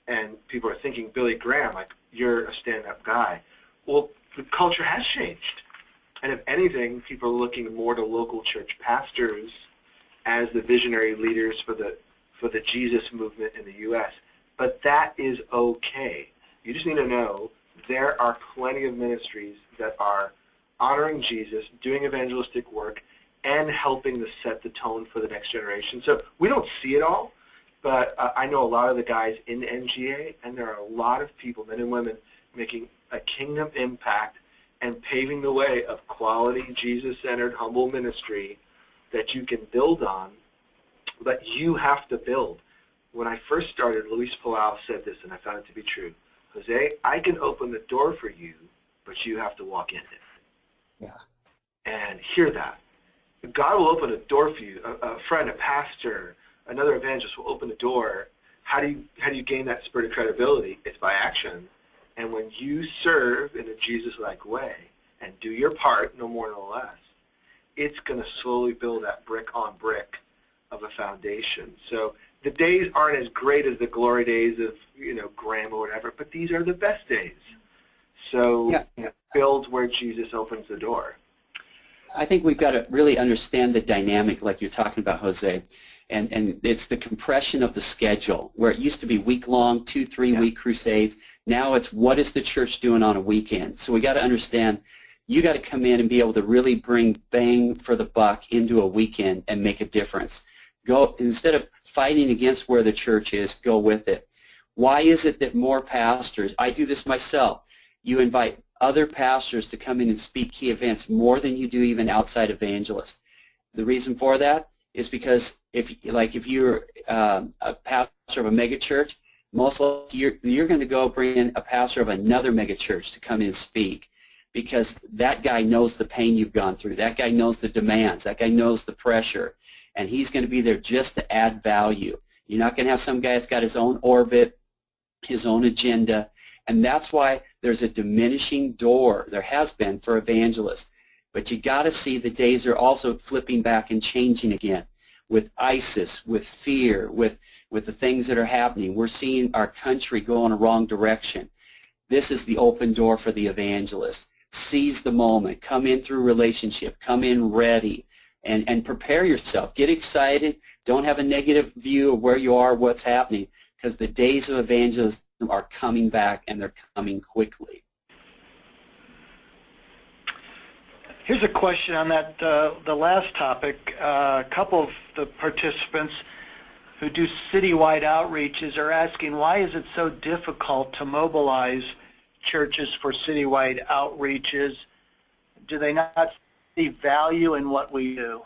S2: and people are thinking Billy Graham, like you're a stand-up guy, well, the culture has changed. And if anything, people are looking more to local church pastors as the visionary leaders for the Jesus movement in the U.S. But that is okay. You just need to know there are plenty of ministries that are honoring Jesus, doing evangelistic work, and helping to set the tone for the next generation. So we don't see it all, but I know a lot of the guys in NGA, and there are a lot of people, men and women, making a kingdom impact and paving the way of quality, Jesus-centered, humble ministry that you can build on, but you have to build. When I first started, Luis Palau said this, and I found it to be true. Jose, I can open the door for you, but you have to walk in it.
S3: Yeah.
S2: And hear that. God will open a door for you. A friend, a pastor, another evangelist will open a door. How do you gain that spirit of credibility? It's by action. And when you serve in a Jesus-like way and do your part, no more no less, it's going to slowly build that brick on brick of a foundation. So the days aren't as great as the glory days of Graham or whatever, but these are the best days. So build where Jesus opens the door.
S3: I think we've got to really understand the dynamic, like you're talking about, Jose, and it's the compression of the schedule, where it used to be week-long, 2-3-week crusades. Now it's what is the church doing on a weekend. So we got to understand, you got to come in and be able to really bring bang for the buck into a weekend and make a difference. Go, instead of fighting against where the church is, go with it. Why is it that more pastors, I do this myself, you invite other pastors to come in and speak key events more than you do even outside evangelists? The reason for that is because if you're a pastor of a megachurch, most likely you're going to go bring in a pastor of another megachurch to come in and speak, because that guy knows the pain you've gone through. That guy knows the demands. That guy knows the pressure, and he's going to be there just to add value. You're not going to have some guy that's got his own orbit, his own agenda, and that's why there's a diminishing door. There has been for evangelists. But you got to see the days are also flipping back and changing again with ISIS, with fear, with the things that are happening. We're seeing our country go in a wrong direction. this is the open door for the evangelist. Seize the moment. Come in through relationship. Come in ready. And prepare yourself. Get excited. Don't have a negative view of where you are, what's happening, because the days of evangelism are coming back, and they're coming quickly.
S1: Here's a question on that, the last topic. A couple of the participants who do citywide outreaches are asking, why is it so difficult to mobilize churches for citywide outreaches? Do they not see value in what we do?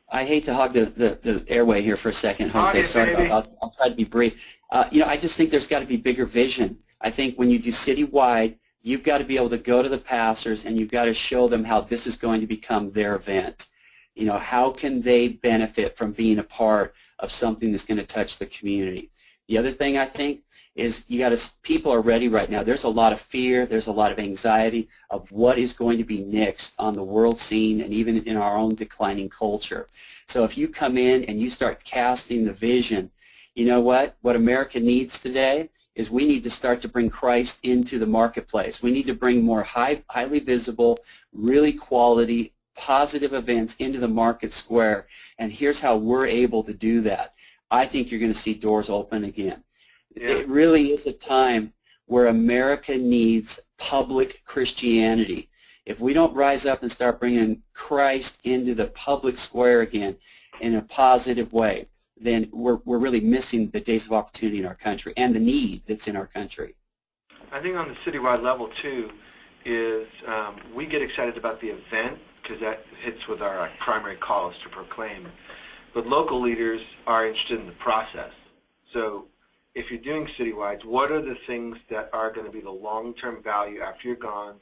S3: I hate to hog the airway here for a second, Jose. Sorry, I'll try to be brief. I just think there's got to be bigger vision. I think when you do citywide, you've got to be able to go to the pastors and you've got to show them how this is going to become their event. How can they benefit from being a part of something that's going to touch the community? The other thing I think is people are ready right now. There's a lot of fear, there's a lot of anxiety of what is going to be next on the world scene and even in our own declining culture. So if you come in and you start casting the vision, you know what America needs today is we need to start to bring Christ into the marketplace. We need to bring more highly visible, really quality, positive events into the market square, and here's how we're able to do that. I think you're going to see doors open again. Yeah. It really is a time where America needs public Christianity. If we don't rise up and start bringing Christ into the public square again in a positive way, then we're really missing the days of opportunity in our country and the need that's in our country.
S2: I think on the citywide level, too, is we get excited about the event because that hits with our primary call is to proclaim. But local leaders are interested in the process. So if you're doing citywides, what are the things that are going to be the long-term value after you're gone,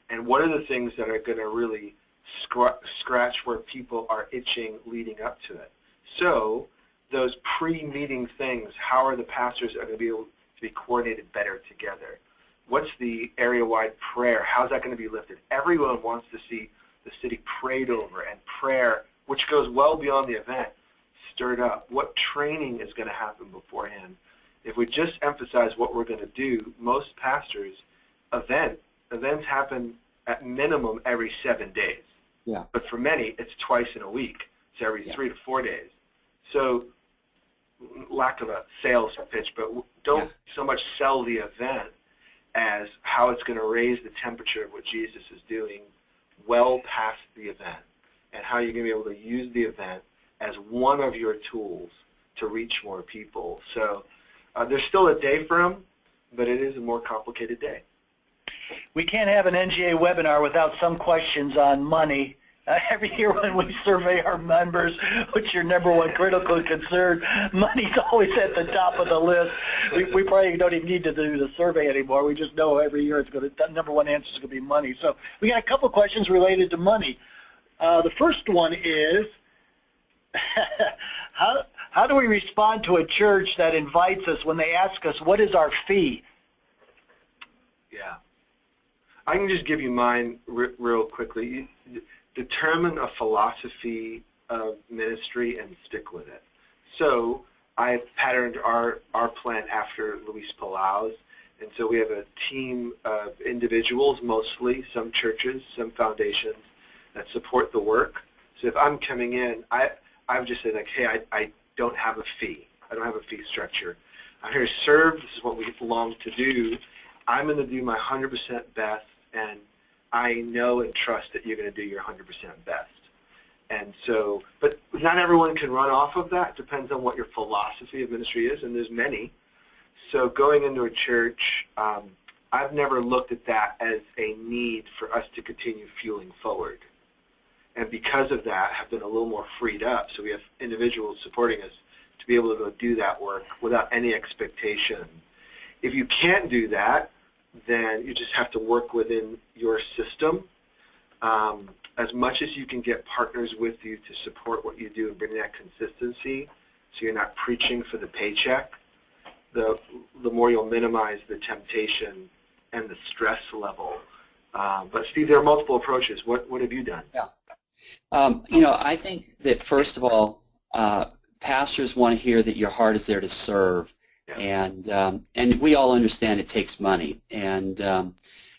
S2: and what are the things that are going to really scratch where people are itching leading up to it? So those pre-meeting things, how are the pastors going to be able to be coordinated better together? What's the area-wide prayer? How's that going to be lifted? Everyone wants to see the city prayed over, and prayer, which goes well beyond the event, stirred up. What training is going to happen beforehand? If we just emphasize what we're going to do, most pastors, events happen at minimum every 7 days.
S3: Yeah.
S2: But for many, it's twice in a week. It's every 3 to 4 days. So lack of a sales pitch, but don't so much sell the event as how it's going to raise the temperature of what Jesus is doing well past the event, and how you're going to be able to use the event as one of your tools to reach more people. So there's still a day for them, but it is a more complicated day.
S1: We can't have an NGA webinar without some questions on money. Every year when we survey our members, what's your number one critical concern, money's always at the top of the list. We probably don't even need to do the survey anymore. We just know every year the number one answer is going to be money. So we got a couple questions related to money. The first one is, how do we respond to a church that invites us when they ask us, what is our fee?
S2: Yeah. I can just give you mine real quickly. Determine a philosophy of ministry and stick with it. So I've patterned our plan after Luis Palau's, and so we have a team of individuals, mostly, some churches, some foundations, that support the work. So if I'm coming in, I would just say, like, hey, I don't have a fee. I don't have a fee structure. I'm here to serve. This is what we long to do. I'm going to do my 100% best, and I know and trust that you're going to do your 100% best. And so, but not everyone can run off of that. It depends on what your philosophy of ministry is, and there's many. So going into a church, I've never looked at that as a need for us to continue fueling forward. And because of that, have been a little more freed up. So we have individuals supporting us to be able to go do that work without any expectation. If you can't do that, then you just have to work within your system. As much as you can get partners with you to support what you do and bring that consistency, so you're not preaching for the paycheck, the more you'll minimize the temptation and the stress level. But Steve, there are multiple approaches. What have you done?
S3: Yeah. I think that first of all, pastors want to hear that your heart is there to serve, And we all understand it takes money. And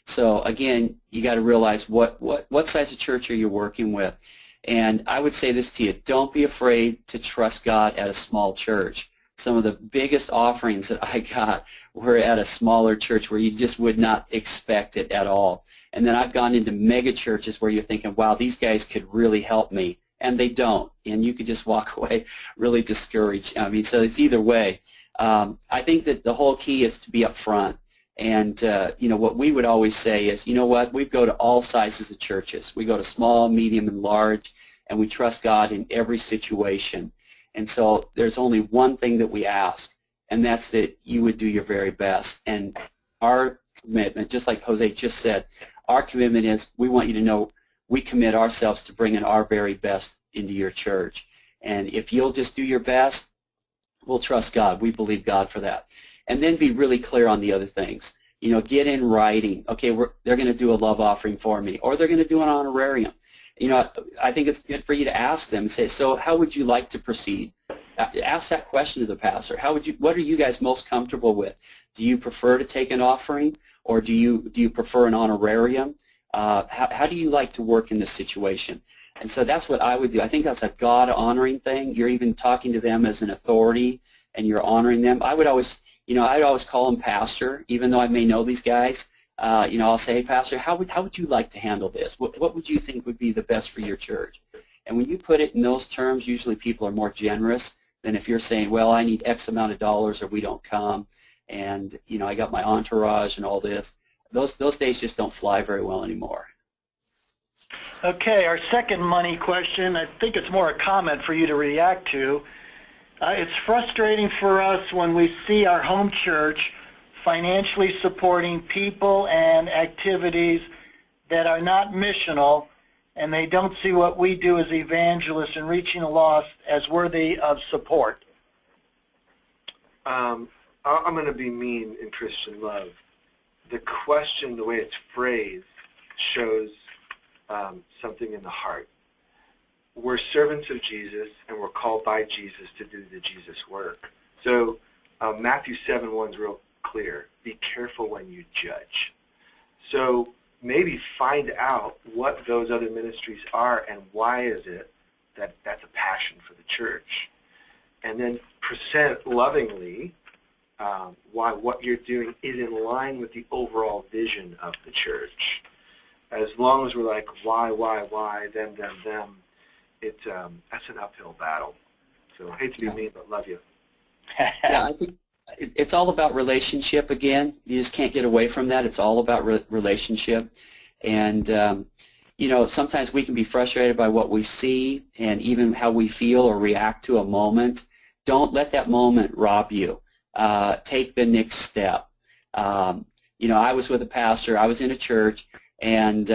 S3: so again, you got to realize what size of church are you working with. And I would say this to you: don't be afraid to trust God at a small church. Some of the biggest offerings that I got were at a smaller church where you just would not expect it at all. And then I've gone into mega churches where you're thinking, wow, these guys could really help me, and they don't. And you could just walk away really discouraged. I mean, so it's either way. I think that the whole key is to be upfront. And, what we would always say is, you know what, we go to all sizes of churches. We go to small, medium, and large, and we trust God in every situation. And so there's only one thing that we ask, and that's that you would do your very best. And our commitment, just like Jose just said, our commitment is we want you to know we commit ourselves to bringing our very best into your church. And if you'll just do your best, we'll trust God. We believe God for that. And then be really clear on the other things. Get in writing. Okay, they're going to do a love offering for me, or they're going to do an honorarium. I think it's good for you to ask them and say, so how would you like to proceed? Ask that question to the pastor. What are you guys most comfortable with? Do you prefer to take an offering, or do you prefer an honorarium? How do you like to work in this situation? And so that's what I would do. I think that's a God-honoring thing. You're even talking to them as an authority, and you're honoring them. I'd always call them pastor, even though I may know these guys. I'll say, hey, pastor, how would you like to handle this? What would you think would be the best for your church? And when you put it in those terms, usually people are more generous than if you're saying, well, I need X amount of dollars or we don't come, and I got my entourage and all this. Those days just don't fly very well anymore.
S1: Okay, our second money question, I think it's more a comment for you to react to. It's frustrating for us when we see our home church financially supporting people and activities that are not missional, and they don't see what we do as evangelists in reaching the lost as worthy of support.
S2: I'm going to be mean in Christian love. The question, the way it's phrased, shows something in the heart. We're servants of Jesus, and we're called by Jesus to do the Jesus work. So Matthew 7:1 is real clear. Be careful when you judge. So maybe find out what those other ministries are and why is it that that's a passion for the church. And then present lovingly why what you're doing is in line with the overall vision of the church. As long as we're like, why, them, that's an uphill battle. So I hate to be mean, but love you.
S3: Yeah, I think it's all about relationship again. You just can't get away from that. It's all about relationship. And, sometimes we can be frustrated by what we see and even how we feel or react to a moment. Don't let that moment rob you. Take the next step. I was with a pastor. I was in a church, and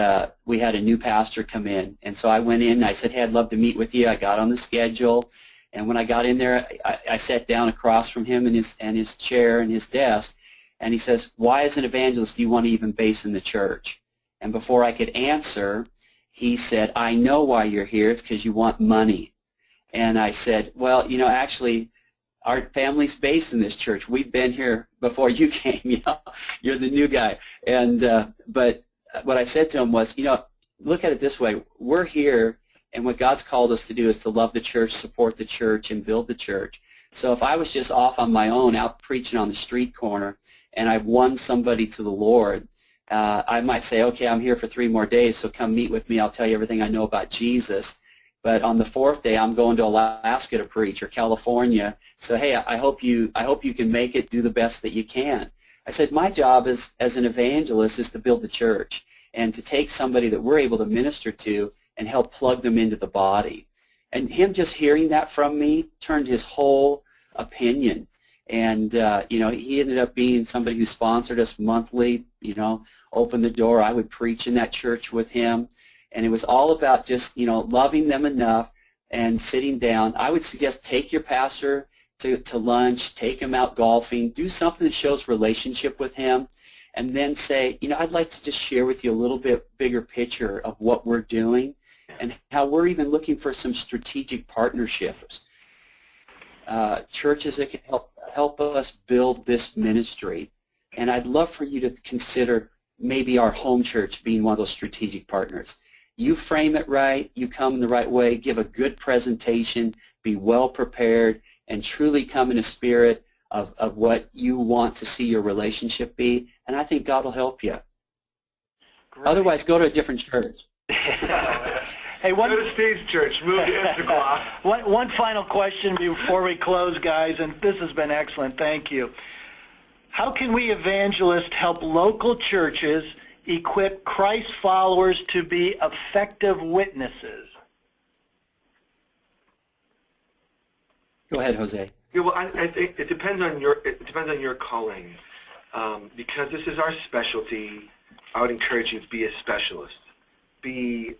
S3: we had a new pastor come in. And so I went in and I said, hey, I'd love to meet with you. I got on the schedule. And when I got in there, I sat down across from him in his chair and his desk, and he says, why as an evangelist do you want to even base in the church? And before I could answer, he said, I know why you're here. It's because you want money. And I said, well, actually, our family's based in this church. We've been here before you came. You're the new guy. And but what I said to him was, look at it this way. We're here, and what God's called us to do is to love the church, support the church, and build the church. So if I was just off on my own, out preaching on the street corner, and I won somebody to the Lord, I might say, okay, I'm here for 3 more days, so come meet with me. I'll tell you everything I know about Jesus. But on the 4th day, I'm going to Alaska to preach, or California. So hey, I hope you can make it. Do the best that you can. I said my job as an evangelist is to build the church and to take somebody that we're able to minister to and help plug them into the body. And him just hearing that from me turned his whole opinion. And he ended up being somebody who sponsored us monthly. Opened the door. I would preach in that church with him. And it was all about just, loving them enough and sitting down. I would suggest take your pastor to lunch, take him out golfing, do something that shows relationship with him, and then say, I'd like to just share with you a little bit bigger picture of what we're doing and how we're even looking for some strategic partnerships. churches that can help us build this ministry. And I'd love for you to consider maybe our home church being one of those strategic partners. You frame it right, you come in the right way, give a good presentation, be well prepared, and truly come in a spirit of what you want to see your relationship be, and I think God will help you.
S1: Great.
S3: Otherwise, go to a different church.
S1: Hey,
S2: go to Steve's church, move to Instagram.
S1: One final question before we close, guys, and this has been excellent. Thank you. How can we evangelists help local churches equip Christ followers to be effective witnesses?
S3: Go ahead, Jose.
S2: Yeah, well, I think it depends on your calling. Because this is our specialty, I would encourage you to be a specialist. Be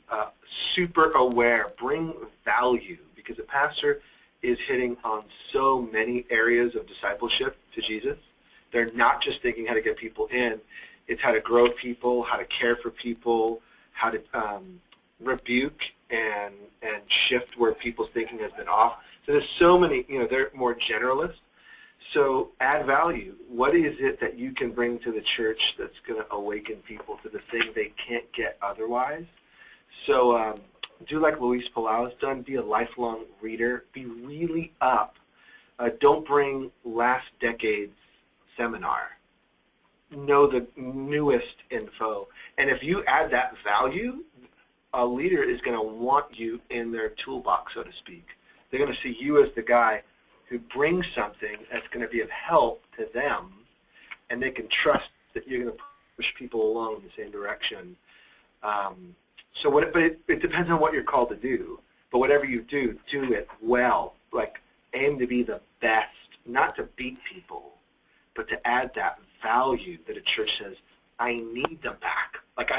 S2: super aware. Bring value, because a pastor is hitting on so many areas of discipleship to Jesus. They're not just thinking how to get people in. It's how to grow people, how to care for people, how to rebuke and shift where people's thinking has been off. So there's so many, they're more generalist. So add value. What is it that you can bring to the church that's going to awaken people to the thing they can't get otherwise? So do like Luis Palau's done. Be a lifelong reader. Be really up. Don't bring last decade's seminar. Know the newest info. And if you add that value, a leader is going to want you in their toolbox, so to speak. They're going to see you as the guy who brings something that's going to be of help to them, and they can trust that you're going to push people along in the same direction. But it depends on what you're called to do. But whatever you do, do it well. Like, aim to be the best, not to beat people, but to add that value that a church says, I need them back. Like,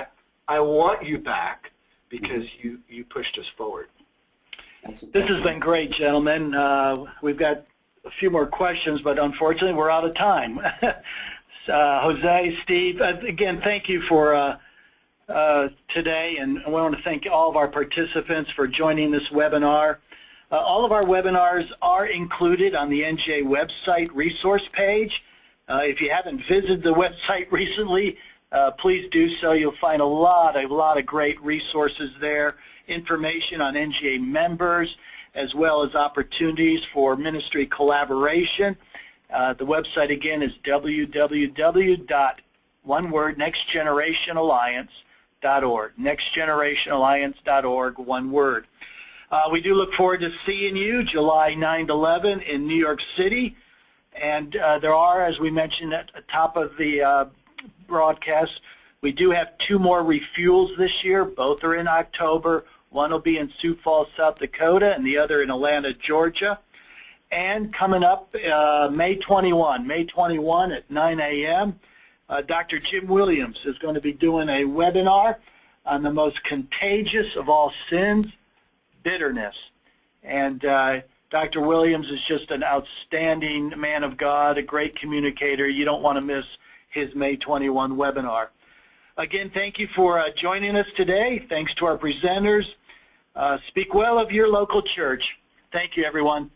S2: I want you back because you pushed us forward.
S1: This has been great, gentlemen. We've got a few more questions, but unfortunately we're out of time. Jose, Steve, again, thank you for today, and I want to thank all of our participants for joining this webinar. All of our webinars are included on the NGA website resource page. If you haven't visited the website recently, please do so. You'll find a lot of great resources there, information on NGA members, as well as opportunities for ministry collaboration. The website again is www.nextgenerationalliance.org. Nextgenerationalliance.org, one word. We do look forward to seeing you July 9-11 in New York City. And there are, as we mentioned at the top of the broadcast, we do have 2 more refuels this year. Both are in October. One will be in Sioux Falls, South Dakota, and the other in Atlanta, Georgia. And coming up May 21 at 9 a.m., Dr. Jim Williams is going to be doing a webinar on the most contagious of all sins, bitterness. And Dr. Williams is just an outstanding man of God, a great communicator. You don't want to miss his May 21 webinar. Again, thank you for joining us today. Thanks to our presenters. Speak well of your local church. Thank you, everyone.